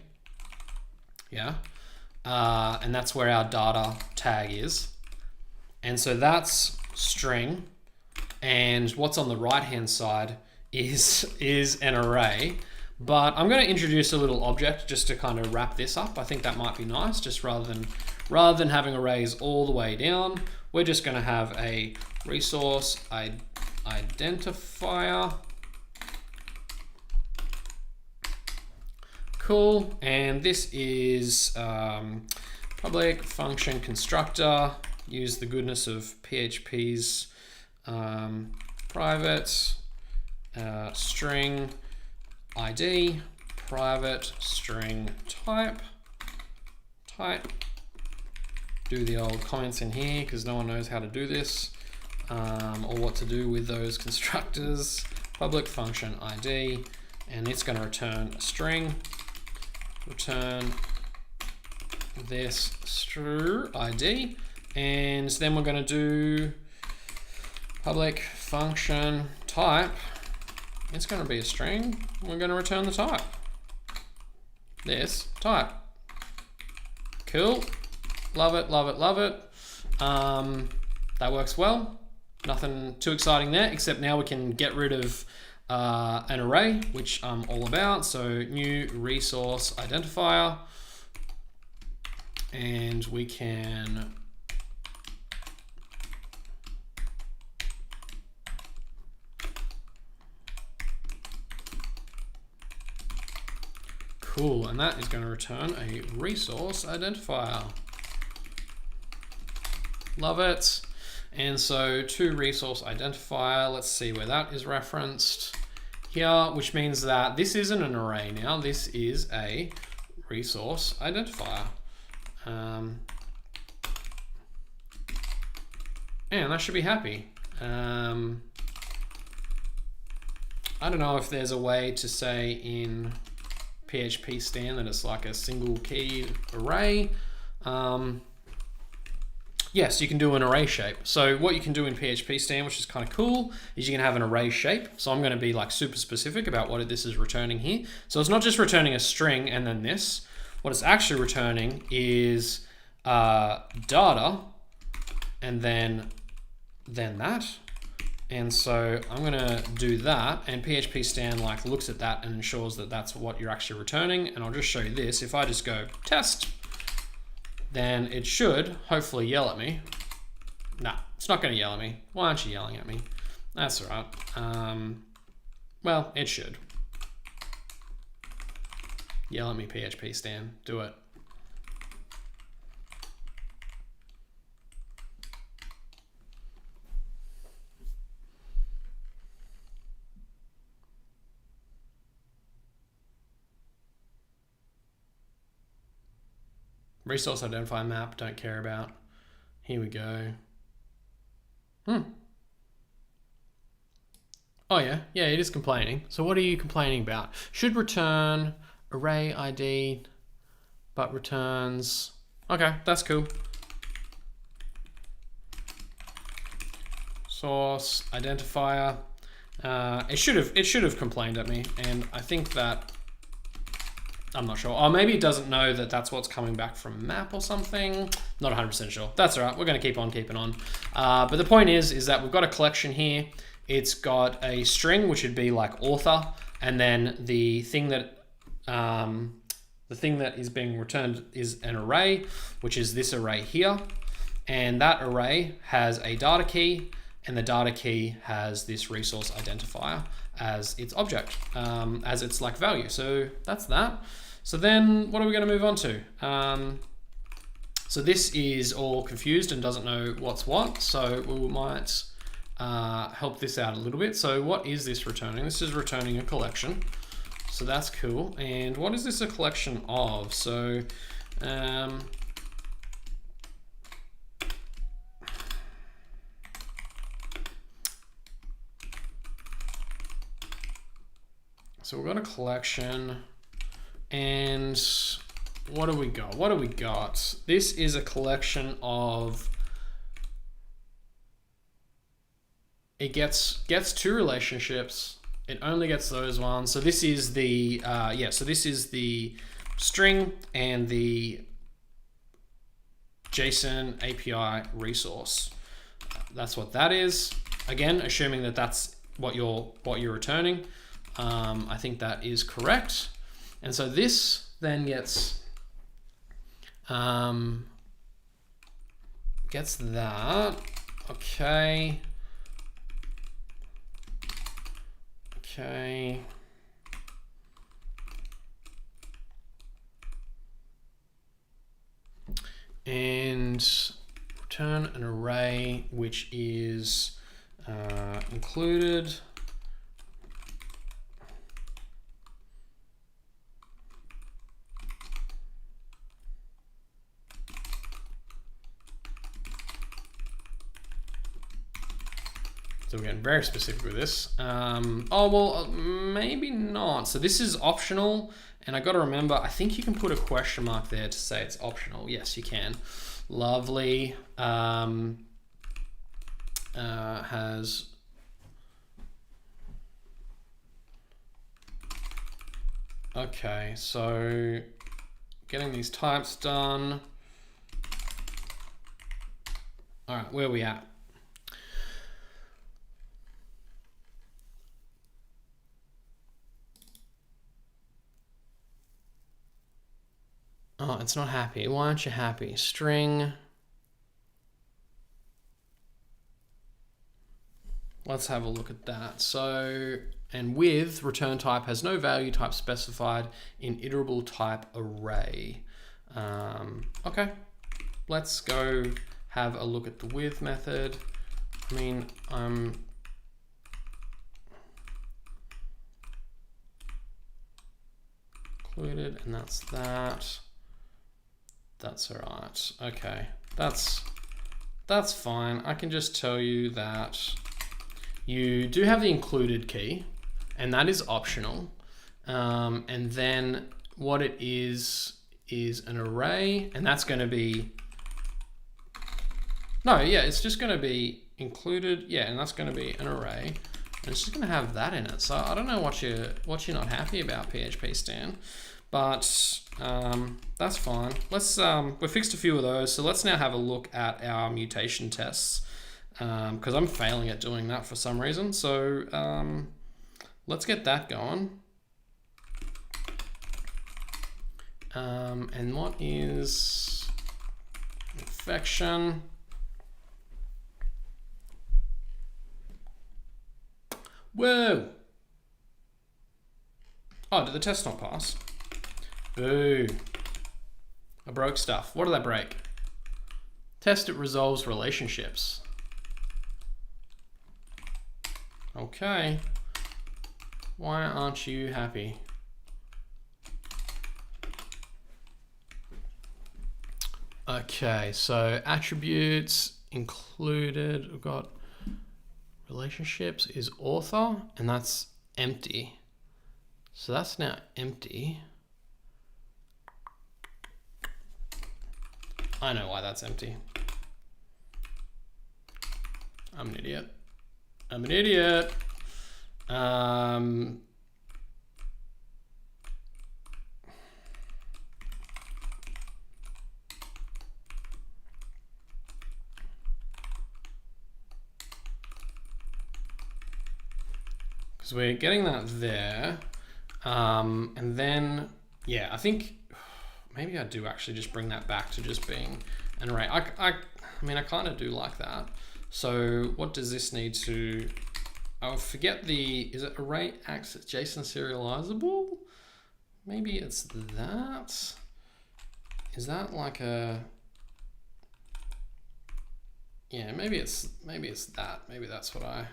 Yeah. And that's where our data tag is. And so that's string, and what's on the right hand side is an array. But I'm going to introduce a little object just to kind of wrap this up. I think that might be nice, just rather than having arrays all the way down, we're just going to have a resource identifier. Cool. And this is public function constructor. Use the goodness of PHP's private string ID, private string type. Do the old comments in here because no one knows how to do this or what to do with those constructors. Public function ID, and it's going to return a string. Return this str ID. And then we're going to do public function type. It's going to be a string. We're going to return the type. This type. Cool. Love it, love it, love it. That works well. Nothing too exciting there, except now we can get rid of an array, which I'm all about. So new resource identifier. And we can cool, and that is going to return a resource identifier. Love it. And so to resource identifier, let's see where that is referenced here, which means that this isn't an array now, this is a resource identifier. And that should be happy. I don't know if there's a way to say in PHP stand that it's like a single key array. Yes, you can do an array shape. So what you can do in PHP stand, which is kind of cool, is you can have an array shape. So I'm going to be like super specific about what this is returning here. So it's not just returning a string and then this. What it's actually returning is data and then that, And so I'm going to do that, and PHP stand like looks at that and ensures that that's what you're actually returning. And I'll just show you this. If I just go test, then it should hopefully yell at me. Nah, it's not going to yell at me. Why aren't you yelling at me? That's all right. Well, it should. Yell at me, PHP stand. Do it. Resource identifier map, don't care about. Here we go. Oh yeah, it is complaining. So what are you complaining about? Should return array ID, but returns. Okay, that's cool. Source identifier. It should have complained at me, and I think that. I'm not sure. Or maybe it doesn't know that that's what's coming back from map or something. Not 100% sure. That's all right. We're going to keep on keeping on. But the point is that we've got a collection here. It's got a string, which would be like author, and then the thing that is being returned is an array, which is this array here, and that array has a data key, and the data key has this resource identifier as its object, as its like value. So that's that. So then what are we going to move on to? So this is all confused and doesn't know what's what. So we might help this out a little bit. So what is this returning? This is returning a collection. So that's cool. And what is this a collection of? So so we've got a collection, and what do we got? What do we got? This is a collection of, it gets two relationships. It only gets those ones. So this is the, so this is the string and the JSON API resource. That's what that is. Again, assuming that that's what you're returning. I think that is correct. And so this then gets that. Okay. Okay. And return an array which is included. So we're getting very specific with this. Oh, well, maybe not. So this is optional. And I got to remember, I think you can put a question mark there to say it's optional. Yes, you can. Lovely. Has okay, so getting these types done. All right, where are we at? Oh, it's not happy. Why aren't you happy? String. Let's have a look at that. So, and with return type has no value type specified in iterable type array. Okay, let's go have a look at the with method. I mean, included, and that's that. That's all right. Okay, that's fine. I can just tell you that you do have the included key, and that is optional. And then what it is an array, and that's going to be it's just going to be included. Yeah, and that's going to be an array, and it's just going to have that in it. So I don't know what you're not happy about, PHP Stan. But that's fine. Let's we fixed a few of those, so let's now have a look at our mutation tests. because I'm failing at doing that for some reason. So let's get that going. And what is infection? Whoa! Oh, did the test not pass? Boo. I broke stuff. What did I break? Test it resolves relationships. Okay. Why aren't you happy? Okay, so attributes included. We've got relationships is author, and that's empty. So that's now empty. I know why that's empty. I'm an idiot. I'm an idiot. Because we're getting that there. And then, yeah, I think maybe I do actually just bring that back to just being an array. I mean, I kind of do like that. So what does this need to, I forget is it array access JSON serializable? Maybe it's that. Is that like a, yeah, maybe it's that. Maybe that's what I,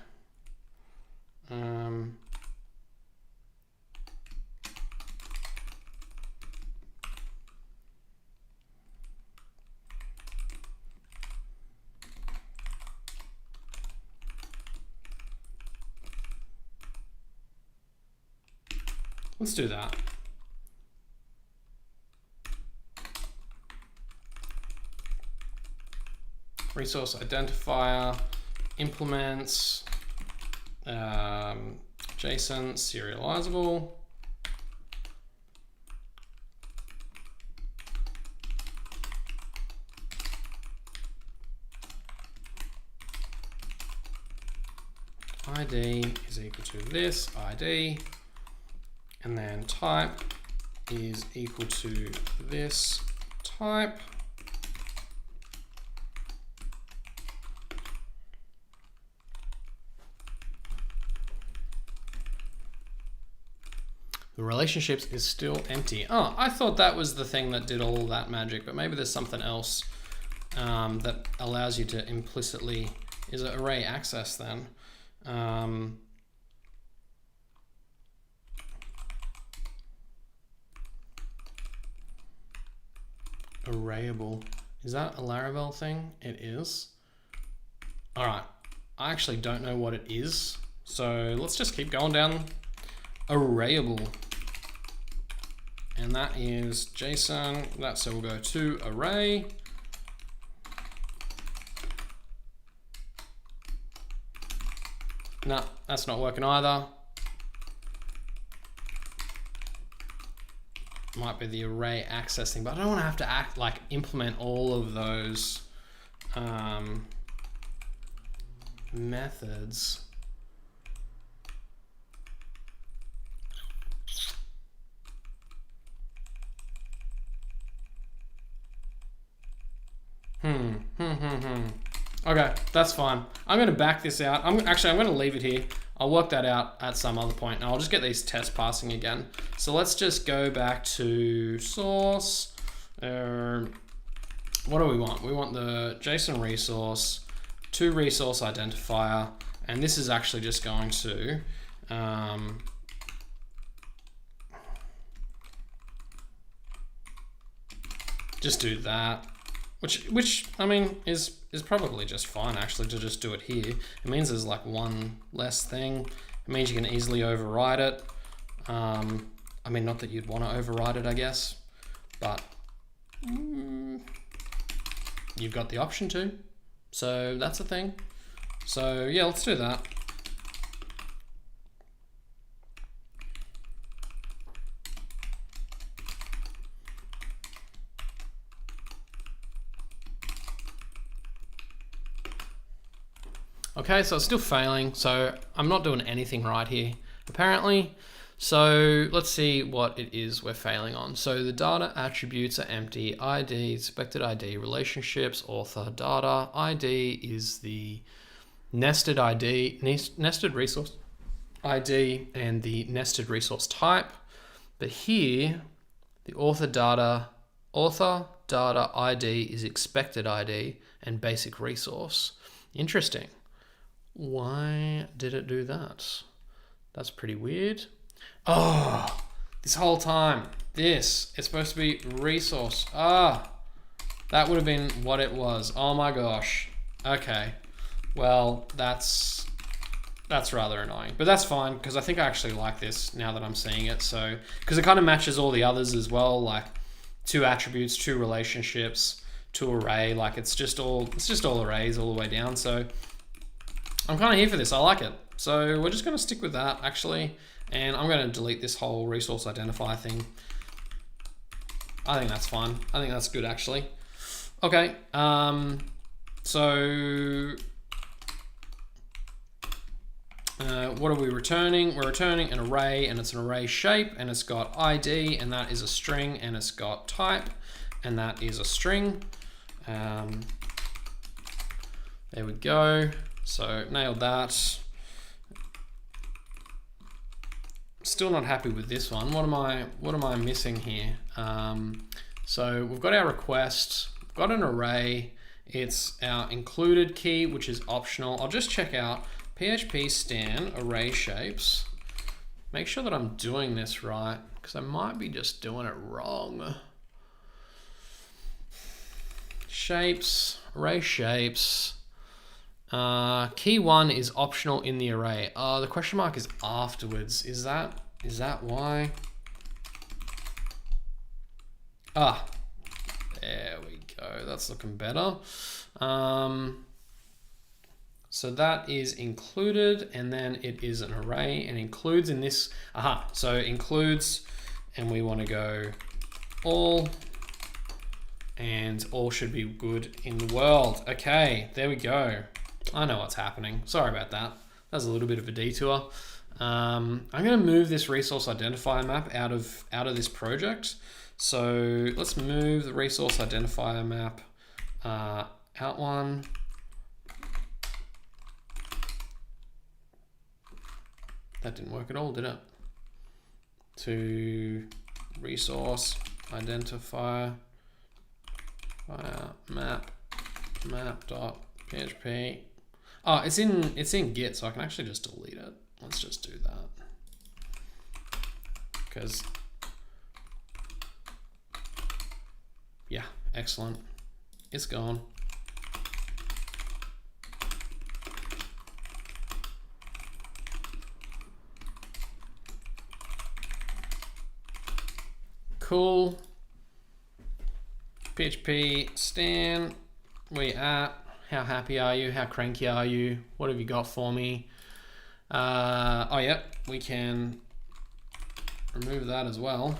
let's do that. Resource identifier implements JSON serializable. ID is equal to this ID, and then type is equal to this type. The relationships is still empty. Oh, I thought that was the thing that did all that magic, but maybe there's something else that allows you to implicitly, is it array access then? Arrayable. Is that a Laravel thing? It is. All right. I actually don't know what it is. So let's just keep going down. Arrayable. And that is JSON. So we'll go to array. No, that's not working either. Might be the array access thing, but I don't want to have to implement all of those methods. Okay, that's fine. I'm going to back this out. I'm going to leave it here. I'll work that out at some other point, and I'll just get these tests passing again. So let's just go back to source. What do we want? We want the JSON resource, to resource identifier, and this is actually just going to just do that. Which I mean is probably just fine actually to just do it here. It means there's like one less thing. It means you can easily override it. I mean, not that you'd want to override it, I guess, but you've got the option to. So that's a thing. So yeah, let's do that. Okay, so it's still failing. So I'm not doing anything right here, apparently. So let's see what it is we're failing on. So the data attributes are empty. ID, expected ID, relationships, author, data. ID is the nested ID, nested resource ID, and the nested resource type. But here, the author data ID is expected ID and basic resource. Interesting. Why did it do that? That's pretty weird. Oh, this whole time, it's supposed to be resource. That would have been what it was. Oh my gosh. Okay. Well, that's rather annoying, but that's fine because I think I actually like this now that I'm seeing it. So, because it kind of matches all the others as well, like 2 attributes, 2 relationships, 2 array. Like it's just all arrays all the way down. So I'm kind of here for this. I like it. So we're just going to stick with that actually. And I'm going to delete this whole resource identifier thing. I think that's fine. I think that's good actually. Okay. So what are we returning? We're returning an array, and it's an array shape, and it's got ID, and that is a string, and it's got type, and that is a string. There we go. So nailed that. Still not happy with this one. What am I missing here? So we've got our request, we've got an array, it's our included key, which is optional. I'll just check out PHP stan array shapes. Make sure that I'm doing this right, because I might be just doing it wrong. Shapes, array shapes. Key 1 is optional in the array. The question mark is afterwards. Is that why? There we go. That's looking better. So that is included, and then it is an array, and includes in this. So includes, and we want to go all, and all should be good in the world. Okay, there we go. I know what's happening. Sorry about that. That was a little bit of a detour. I'm going to move this resource identifier map out of this project. So let's move the resource identifier map out one. That didn't work at all, did it? To resource identifier map.php. It's in Git, so I can actually just delete it. Let's just do that. Because, yeah, excellent. It's gone. Cool. PHP stan, where you at? How happy are you? How cranky are you? What have you got for me? Oh yeah, we can remove that as well.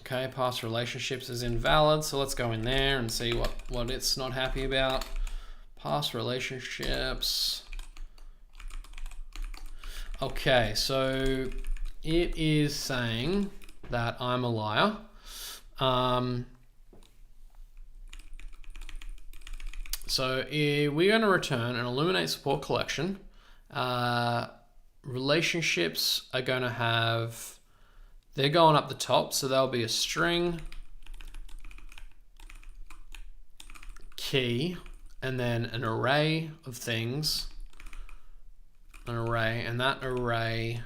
Okay, past relationships is invalid, so let's go in there and see what it's not happy about. Past relationships. Okay, so it is saying that I'm a liar. So we're going to return an Illuminate support collection. Relationships are going to have, they're going up the top, so there'll be a string, key, and then an array of things, an array, and that array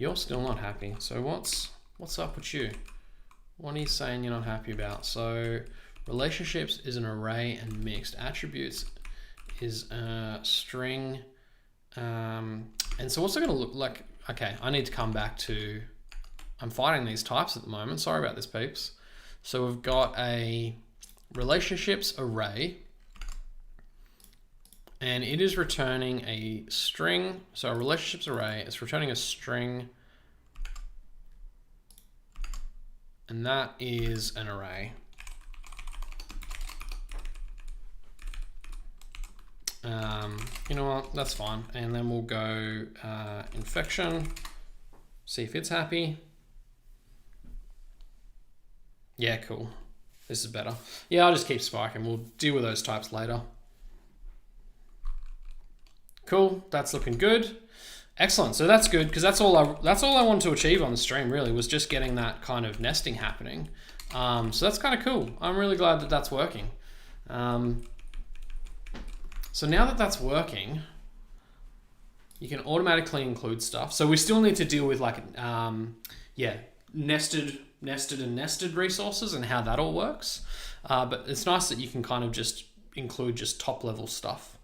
you're still not happy. So what's up with you? What are you saying you're not happy about? So relationships is an array and mixed. Attributes is a string. And so what's it going to look like? Okay, I need to come back to I'm fighting these types at the moment. Sorry about this, peeps. So we've got a relationships array, and it is returning a string. So a relationships array is returning a string, and that is an array. You know what, that's fine. And then we'll go infection, see if it's happy. Yeah, cool. This is better. Yeah, I'll just keep spiking. We'll deal with those types later. Cool, that's looking good. Excellent, so that's good, because that's all I wanted to achieve on the stream, really, was just getting that kind of nesting happening. So that's kind of cool. I'm really glad that that's working. So now that that's working, you can automatically include stuff. So we still need to deal with like, nested and nested resources and how that all works. But it's nice that you can kind of just include just top level stuff,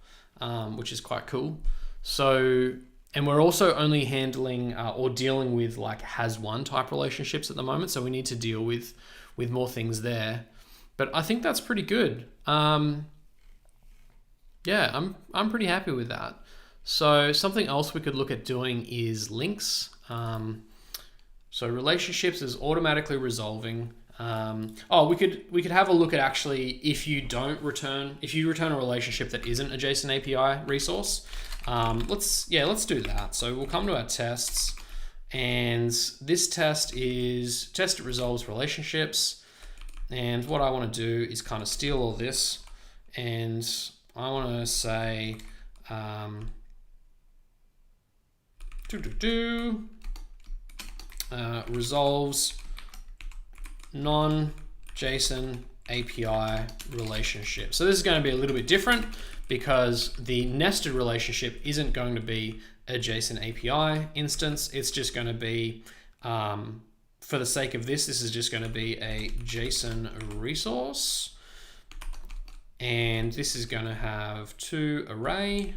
which is quite cool. So, and we're also only handling or dealing with like has-one type relationships at the moment. So we need to deal with more things there. But I think that's pretty good. Yeah, I'm pretty happy with that. So something else we could look at doing is links. So relationships is automatically resolving. We could have a look at actually if you return a relationship that isn't a JSON API resource. Let's do that. So we'll come to our tests, and this test is test it resolves relationships. And what I want to do is kind of steal all this, and I want to say resolves non-JSON API relationship. So this is going to be a little bit different because the nested relationship isn't going to be a JSON API instance. It's just going to be, for the sake of this is just going to be a JSON resource. And this is going to have to array,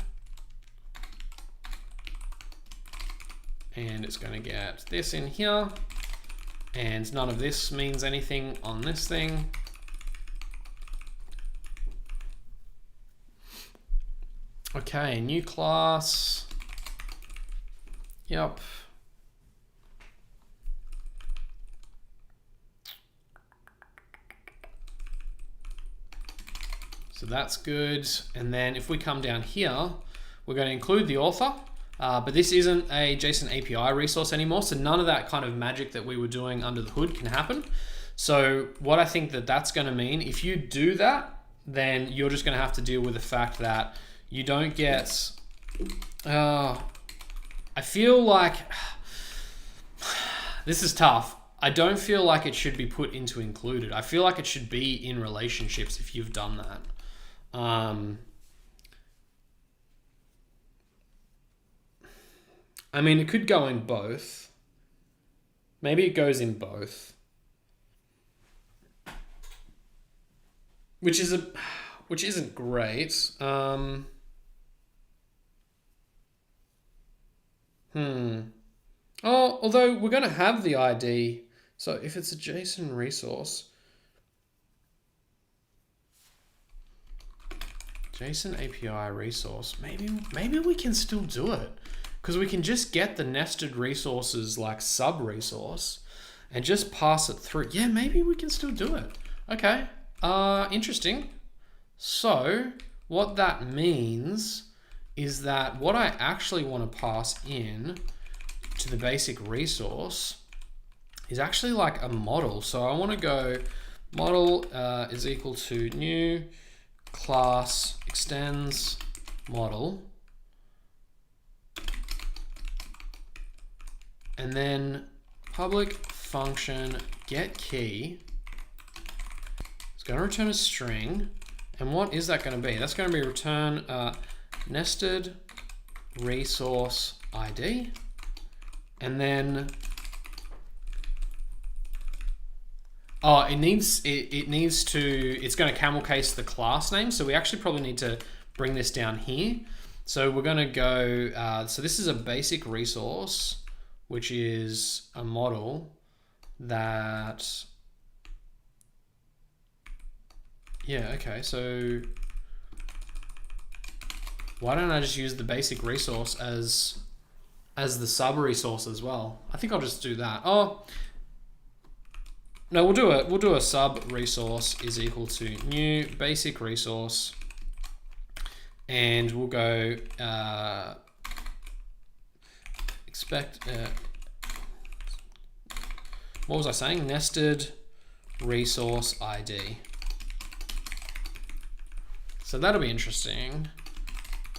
and it's going to get this in here, and none of this means anything on this thing. Okay, new class. Yep. So that's good. And then if we come down here, we're going to include the author, but this isn't a JSON API resource anymore. So none of that kind of magic that we were doing under the hood can happen. So what I think that that's going to mean, if you do that, then you're just going to have to deal with the fact that you don't get, I feel like, this is tough. I don't feel like it should be put into included. I feel like it should be in relationships if you've done that. I mean, it could go in both. Maybe it goes in both. Which isn't great. Although we're going to have the ID. So if it's a JSON resource, JSON API resource, maybe we can still do it, because we can just get the nested resources like sub resource and just pass it through. Yeah, maybe we can still do it. Okay, interesting. So what that means is that what I actually want to pass in to the basic resource is actually like a model. So I want to go model is equal to new class extends model, and then public function get key is going to return a string. And what is that going to be? That's going to be return nested resource ID, and then it's going to camel case the class name. So we actually probably need to bring this down here. So we're going to go, so this is a basic resource, which is a model. that, yeah, okay, so why don't I just use the basic resource as the sub resource as well? I think I'll just do that. Oh, no, we'll do a sub resource is equal to new basic resource, and we'll go expect what was I saying? Nested resource ID. So that'll be interesting,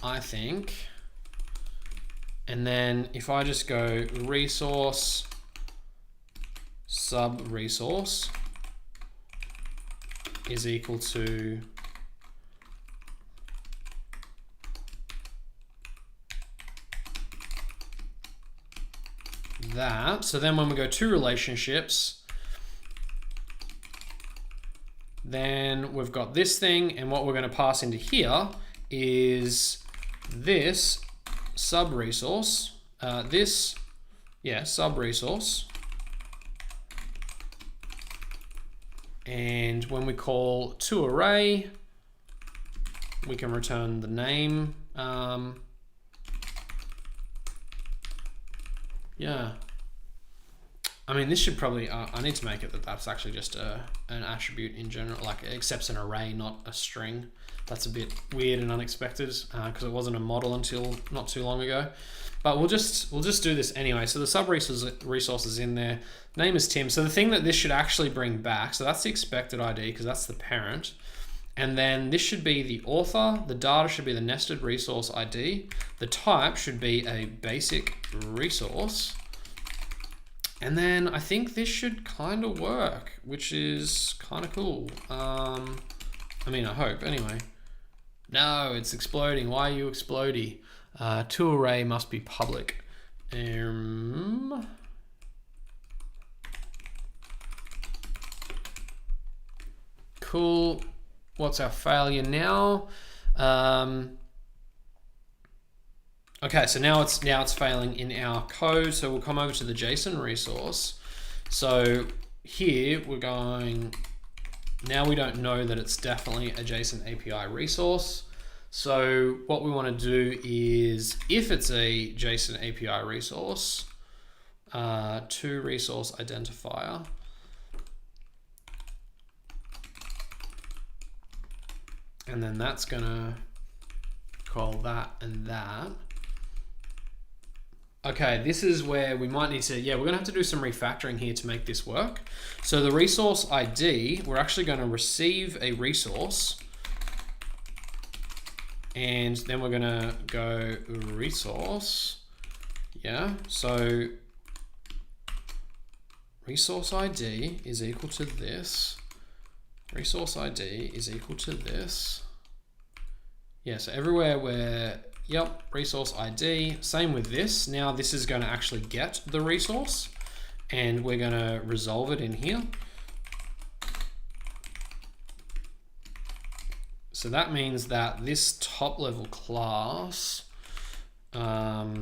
I think. And then if I just go resource sub resource is equal to that. So then when we go to relationships, then we've got this thing, and what we're going to pass into here is this sub resource, sub resource. And when we call toArray, we can return the name. Yeah. I mean, this should probably, I need to make it that's actually just an attribute in general, like it accepts an array, not a string. That's a bit weird and unexpected because it wasn't a model until not too long ago. But we'll just do this anyway. So the sub resource is in there. Name is Tim. So the thing that this should actually bring back, so that's the expected ID because that's the parent. And then this should be the author. The data should be the nested resource ID. The type should be a basic resource. And then I think this should kind of work, which is kind of cool. I mean, I hope anyway. No, it's exploding. Why are you exploding? toArray must be public. Cool. What's our failure now? Okay, so now it's failing in our code. So we'll come over to the JSON resource. So here we're going. Now we don't know that it's definitely a JSON API resource. So what we want to do is, if it's a JSON API resource, to resource identifier. And then that's gonna call that and that. Okay, this is where we might need to, we're gonna have to do some refactoring here to make this work. So the resource ID, we're actually gonna receive a resource, and then we're gonna go resource, so resource ID is equal to this. Resource ID is equal to this. So everywhere where, resource ID, same with this. Now this is going to actually get the resource, and we're going to resolve it in here. So that means that this top level class, I'll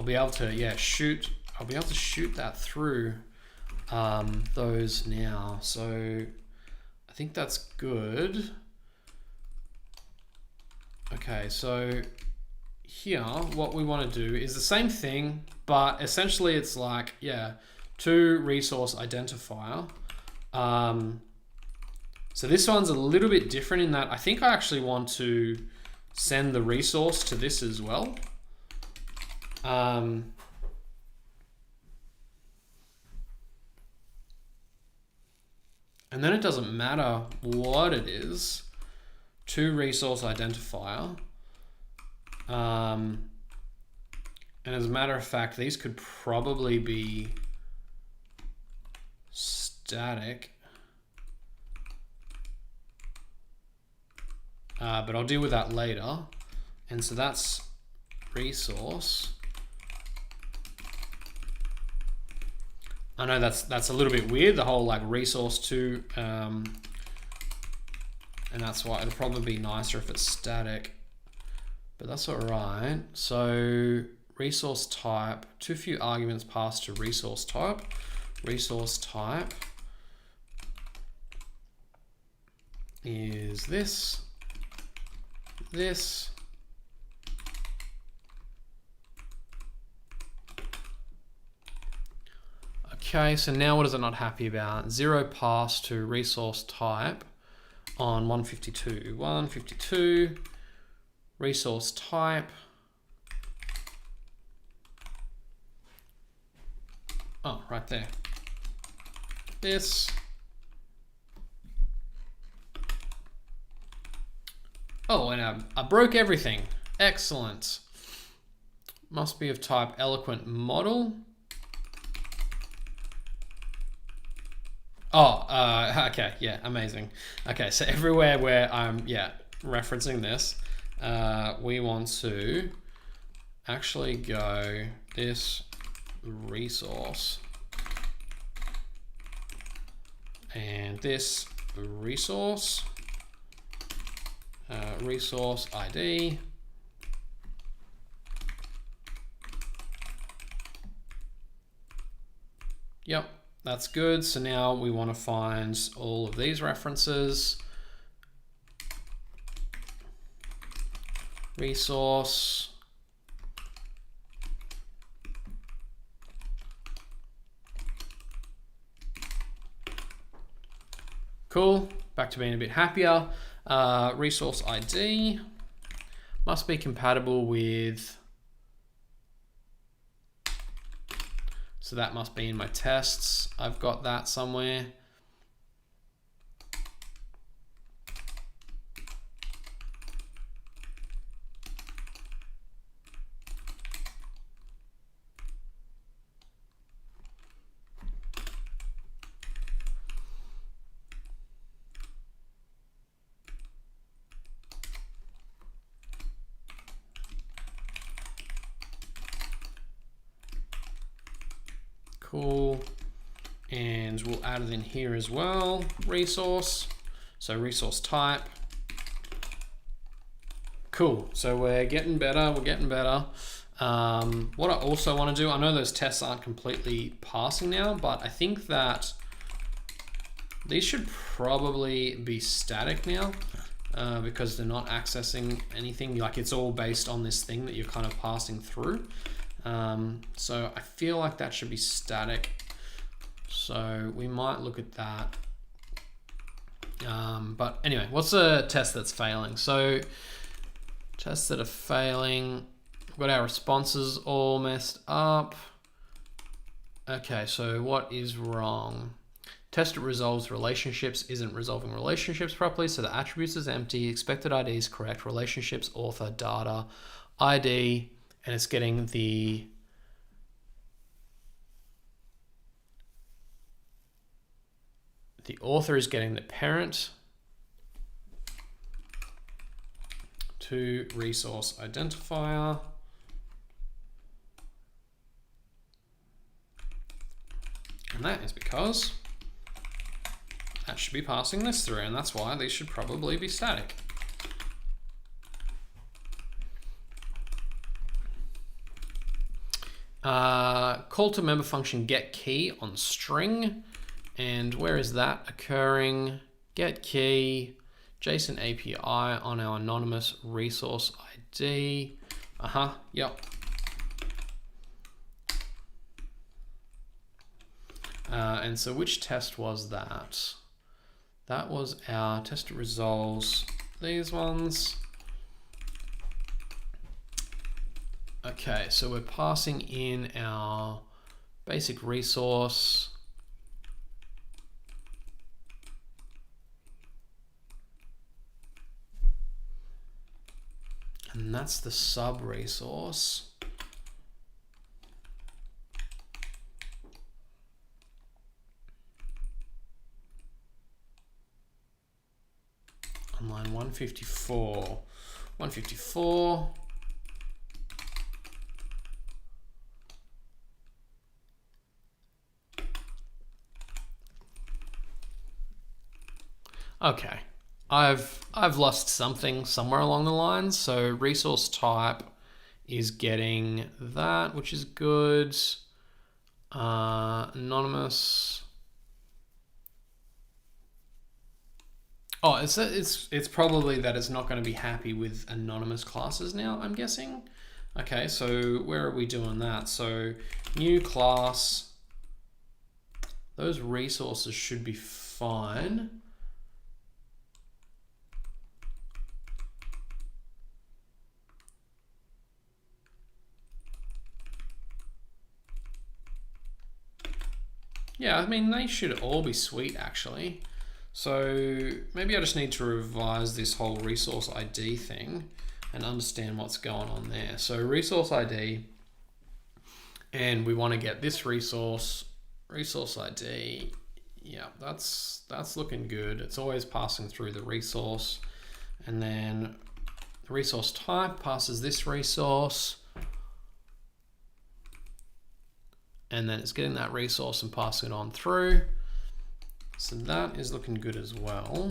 be able to, shoot that through those now. So I think that's good. Okay, so here what we want to do is the same thing, but essentially it's like, to resource identifier. So this one's a little bit different in that I think I actually want to send the resource to this as well. And then it doesn't matter what it is, to resource identifier. And as a matter of fact, these could probably be static. But I'll deal with that later. And so that's resource. I know that's a little bit weird, the whole like resource to, and that's why it'll probably be nicer if it's static, but that's all right. So resource type, too few arguments passed to resource type. Resource type is this. Okay, so now what is it not happy about? 0 pass to resource type on 152. 152, resource type. Oh, right there. This. Oh, and I broke everything. Excellent. Must be of type eloquent model. Oh, okay, yeah, amazing. Okay, so everywhere where I'm, referencing this, we want to actually go this resource and this resource, resource ID. Yep. That's good. So now we want to find all of these references. Resource. Cool. Back to being a bit happier. Resource ID must be compatible with. So that must be in my tests. I've got that somewhere. Cool. And we'll add it in here as well. Resource. So resource type. Cool. So we're getting better. We're getting better. What I also want to do, I know those tests aren't completely passing now, but I think that these should probably be static now because they're not accessing anything. Like it's all based on this thing that you're kind of passing through. So I feel like that should be static. So we might look at that. But anyway, what's a test that's failing? So tests that are failing, we've got our responses all messed up. Okay, so what is wrong? Test that resolves relationships isn't resolving relationships properly, so the attributes is empty, expected ID is correct, relationships, author, data, ID, and it's getting the author is getting the parent to resource identifier. And that is because that should be passing this through, and that's why these should probably be static. Call to member function get key on string. And where is that occurring? Get key, JSON API on our anonymous resource ID. Yep. And so which test was that? That was our test that resolves these ones. Okay, so we're passing in our basic resource. And that's the sub resource. On line 154. 154. Okay. I've lost something somewhere along the lines. So resource type is getting that, which is good. Anonymous. Oh, it's probably that it's not going to be happy with anonymous classes now, I'm guessing. Okay, so where are we doing that? So new class, those resources should be fine. Yeah, I mean, they should all be sweet actually. So maybe I just need to revise this whole resource ID thing and understand what's going on there. So resource ID, and we want to get this resource ID. Yeah, that's looking good. It's always passing through the resource, and then the resource type passes this resource, and then it's getting that resource and passing it on through. So that is looking good as well.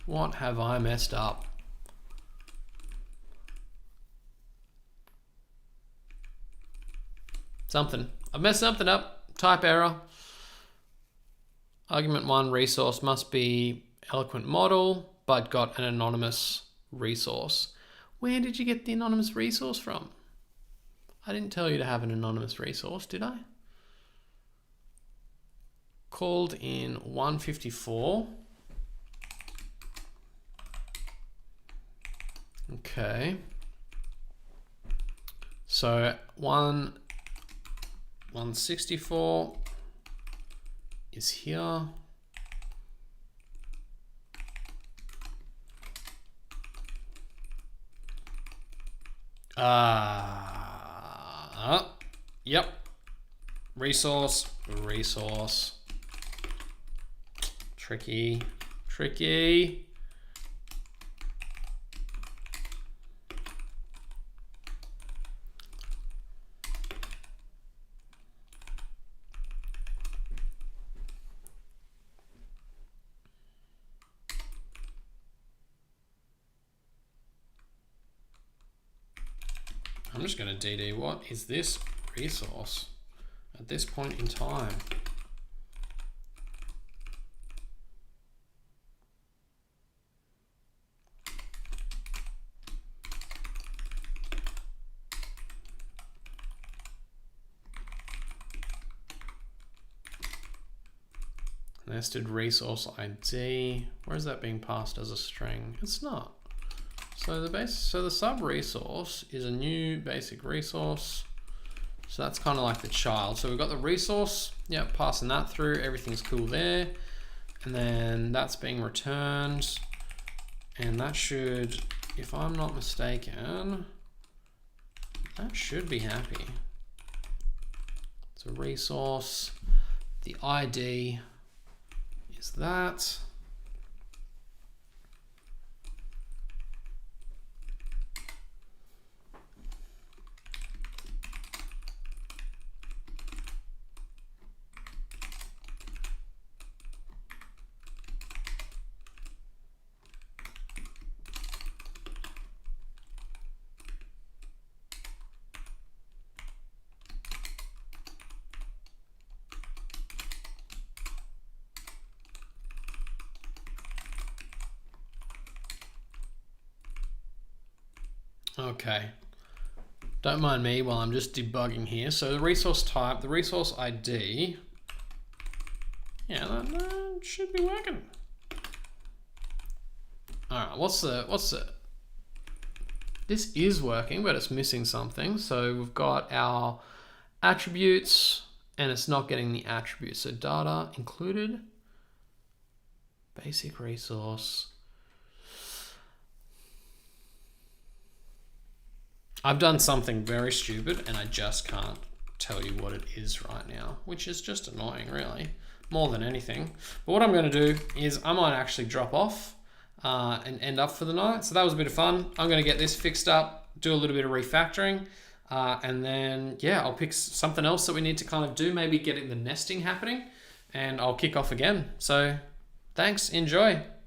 What have I messed up? Something. I've messed something up. Type error. Argument 1 resource must be eloquent model, but got an anonymous resource. Where did you get the anonymous resource from? I didn't tell you to have an anonymous resource, did I? Called in 154. Okay. So 164 is here. Yep. Resource. Tricky. I'm just going to DD what is this resource at this point in time. Nested resource ID. Where is that being passed as a string? It's not. So the sub resource is a new basic resource. So that's kind of like the child. So we've got the resource, yeah, passing that through. Everything's cool there. And then that's being returned. And that should, if I'm not mistaken, that should be happy. It's a resource. The ID is that. Okay, don't mind me while I'm just debugging here. So the resource type, the resource ID, yeah, that should be working. All right, what's the, this is working, but it's missing something. So we've got our attributes and it's not getting the attributes. So data included, basic resource. I've done something very stupid and I just can't tell you what it is right now, which is just annoying really, more than anything. But what I'm going to do is I might actually drop off and end up for the night. So that was a bit of fun. I'm going to get this fixed up, do a little bit of refactoring, and then yeah, I'll pick something else that we need to kind of do, maybe getting the nesting happening, and I'll kick off again. So thanks, enjoy.